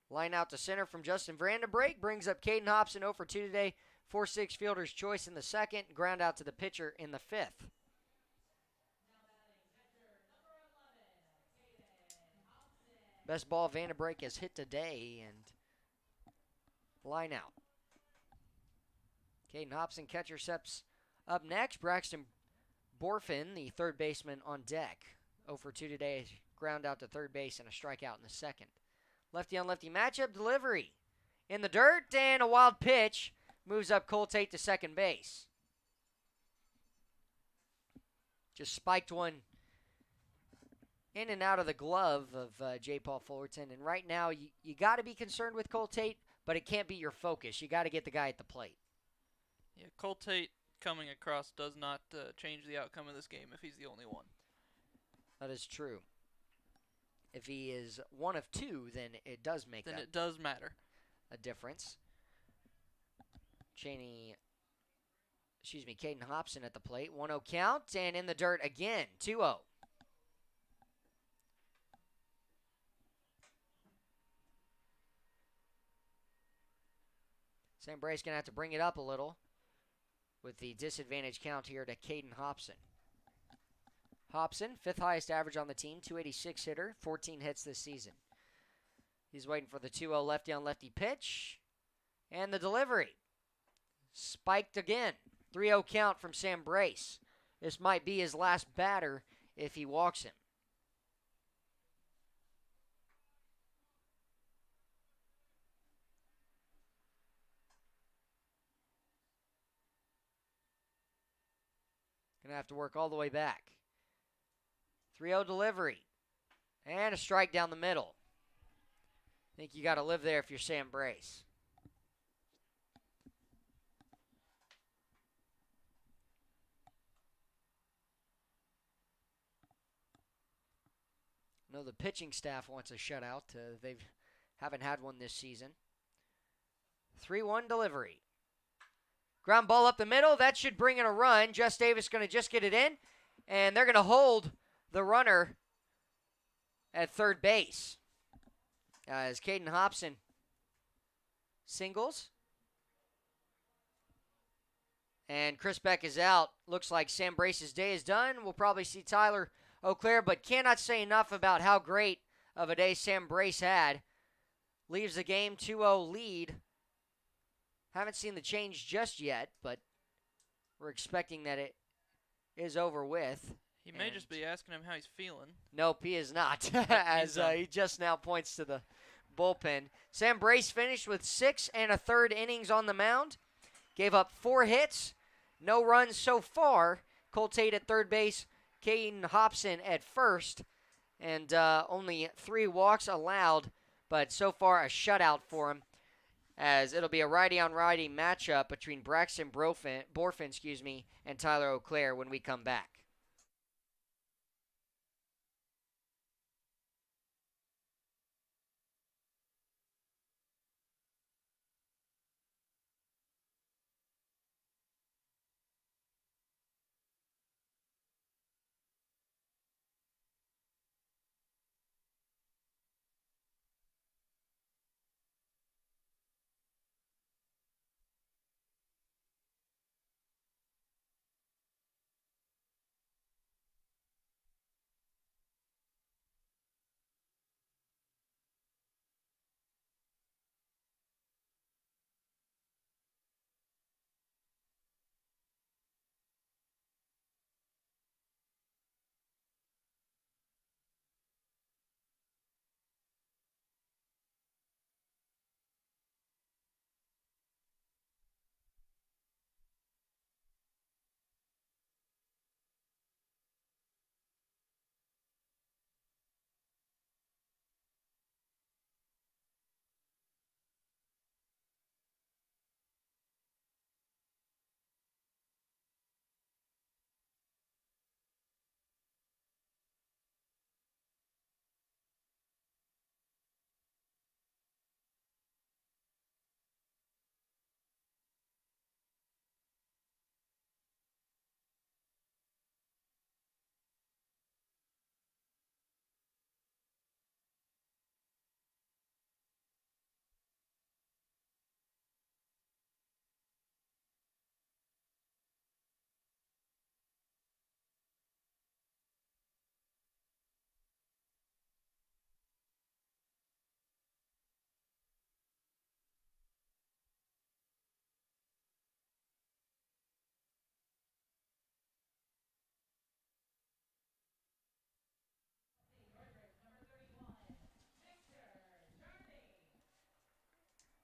Line out to center from Justin Vanderbrake. Brings up Caden Hobson 0 for 2 today. 4-6 fielder's choice in the second. Ground out to the pitcher in the 5th. Best ball Vanderbrake has hit today, and line out. Caden Hobson, catcher, steps up next. Braxton Borfin, the third baseman, on deck. 0 for 2 today. Ground out to third base and a strikeout in the second. Lefty on lefty matchup. Delivery in the dirt, and a wild pitch moves up Cole Tate to second base. Just spiked one in and out of the glove of J. Paul Fullerton. And right now, you got to be concerned with Cole Tate, but it can't be your focus. You got to get the guy at the plate. Yeah, Cole Tate coming across does not change the outcome of this game if he's the only one. That is true. If he is one of 2, then it does make it does matter. A difference. Caden Hobson at the plate. 1-0 count, and in the dirt again. 2-0. Sam Bray's going to have to bring it up a little with the disadvantage count here to Caden Hobson. Hobson, 5th highest average on the team, 286 hitter, 14 hits this season. He's waiting for the 2-0 lefty on lefty pitch. And the delivery. Spiked again. 3-0 count from Sam Brace. This might be his last batter if he walks him. Gonna have to work all the way back. 3-0 delivery. And a strike down the middle. I think you got to live there if you're Sam Brace. I know the pitching staff wants a shutout. They haven't had one this season. 3-1 delivery. Ground ball up the middle. That should bring in a run. Just Davis going to just get it in. And they're going to hold the runner at third base. As Caden Hobson singles. And Chris Beck is out. Looks like Sam Brace's day is done. We'll probably see Tyler O'Clair, but cannot say enough about how great of a day Sam Brace had. Leaves the game 2-0 lead. Haven't seen the change just yet, but we're expecting that it is over with. He may just be asking him how he's feeling. Nope, he is not, as he just now points to the bullpen. Sam Brace finished with 6 1/3 innings on the mound. Gave up 4 hits, no runs so far. Cole Tate at third base, Caden Hobson at first, and only 3 walks allowed, but so far a shutout for him, as it'll be a righty-on-righty matchup between Braxton Borfin, and Tyler O'Clair when we come back.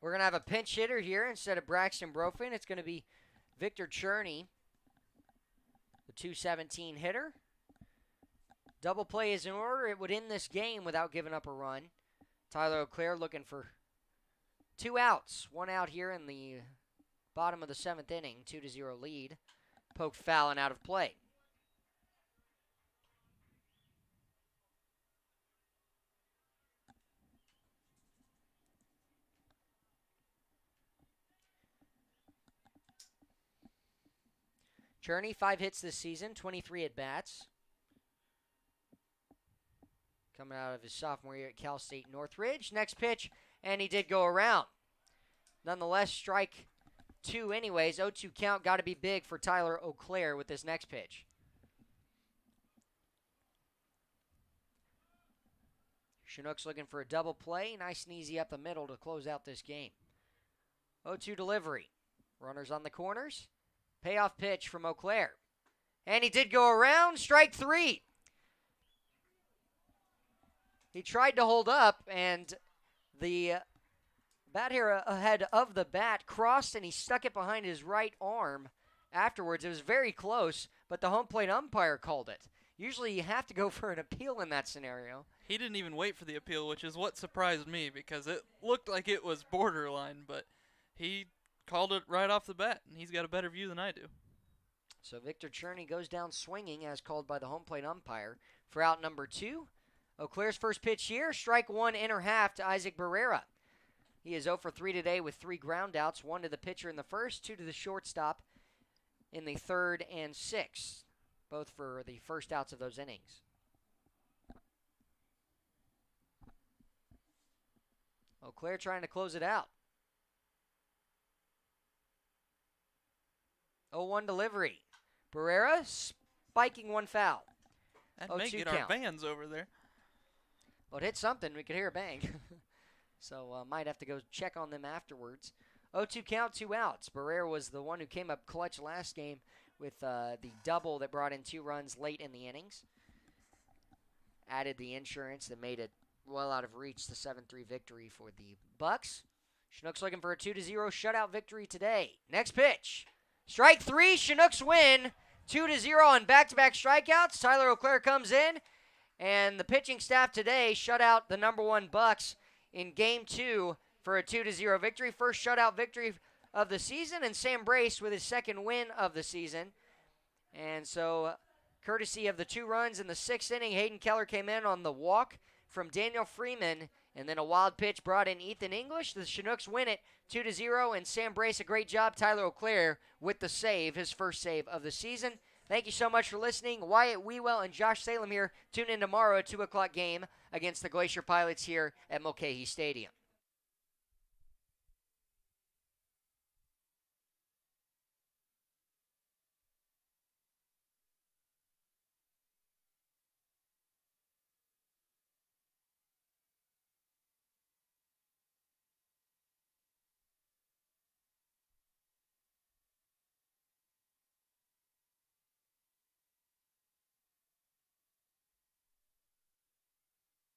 We're going to have a pinch hitter here instead of Braxton Brofin. It's going to be Victor Cherney, the 217 hitter. Double play is in order. It would end this game without giving up a run. Tyler O'Clair looking for 2 outs. 1 out here in the bottom of the 7th inning. 2-0 lead. Poked foul and out of play. Cherney, 5 hits this season, 23 at-bats. Coming out of his sophomore year at Cal State Northridge. Next pitch, and he did go around. Nonetheless, strike 2 anyways. 0-2 count, got to be big for Tyler O'Clair with this next pitch. Chinooks looking for a double play. Nice and easy up the middle to close out this game. 0-2 delivery. Runners on the corners. Payoff pitch from O'Clair. And he did go around. Strike 3. He tried to hold up, and the bat here ahead of the bat crossed, and he stuck it behind his right arm afterwards. It was very close, but the home plate umpire called it. Usually you have to go for an appeal in that scenario. He didn't even wait for the appeal, which is what surprised me, because it looked like it was borderline, but he called it right off the bat, and he's got a better view than I do. So Victor Cherney goes down swinging as called by the home plate umpire for out number 2. O'Clair's first pitch here, strike 1 inner half to Isaac Barrera. He is 0 for 3 today with 3 ground outs, 1 to the pitcher in the first, 2 to the shortstop in the third and sixth, both for the first outs of those innings. O'Clair trying to close it out. 0-1 delivery. Barrera spiking one foul. That may 0-2 get our count. fans over there. Well, it hit something. We could hear a bang. So might have to go check on them afterwards. 0-2 count, 2 outs. Barrera was the one who came up clutch last game with the double that brought in 2 runs late in the innings. Added the insurance that made it well out of reach, the 7-3 victory for the Bucs. Chinooks looking for a 2-0 shutout victory today. Next pitch. Strike 3, Chinooks win 2-0 on back-to-back strikeouts. Tyler O'Clair comes in, and the pitching staff today shut out the number 1 Bucs in Game 2 for a 2-0 victory. First shutout victory of the season, and Sam Brace with his second win of the season. And so, courtesy of the 2 runs in the 6th inning, Hayden Keller came in on the walk from Daniel Freeman, and then a wild pitch brought in Ethan English. The Chinooks win it 2-0, and Sam Brace, a great job. Tyler O'Clair with the save, his first save of the season. Thank you so much for listening. Wyatt Wewell and Josh Salem here. Tune in tomorrow at 2 o'clock game against the Glacier Pilots here at Mulcahy Stadium.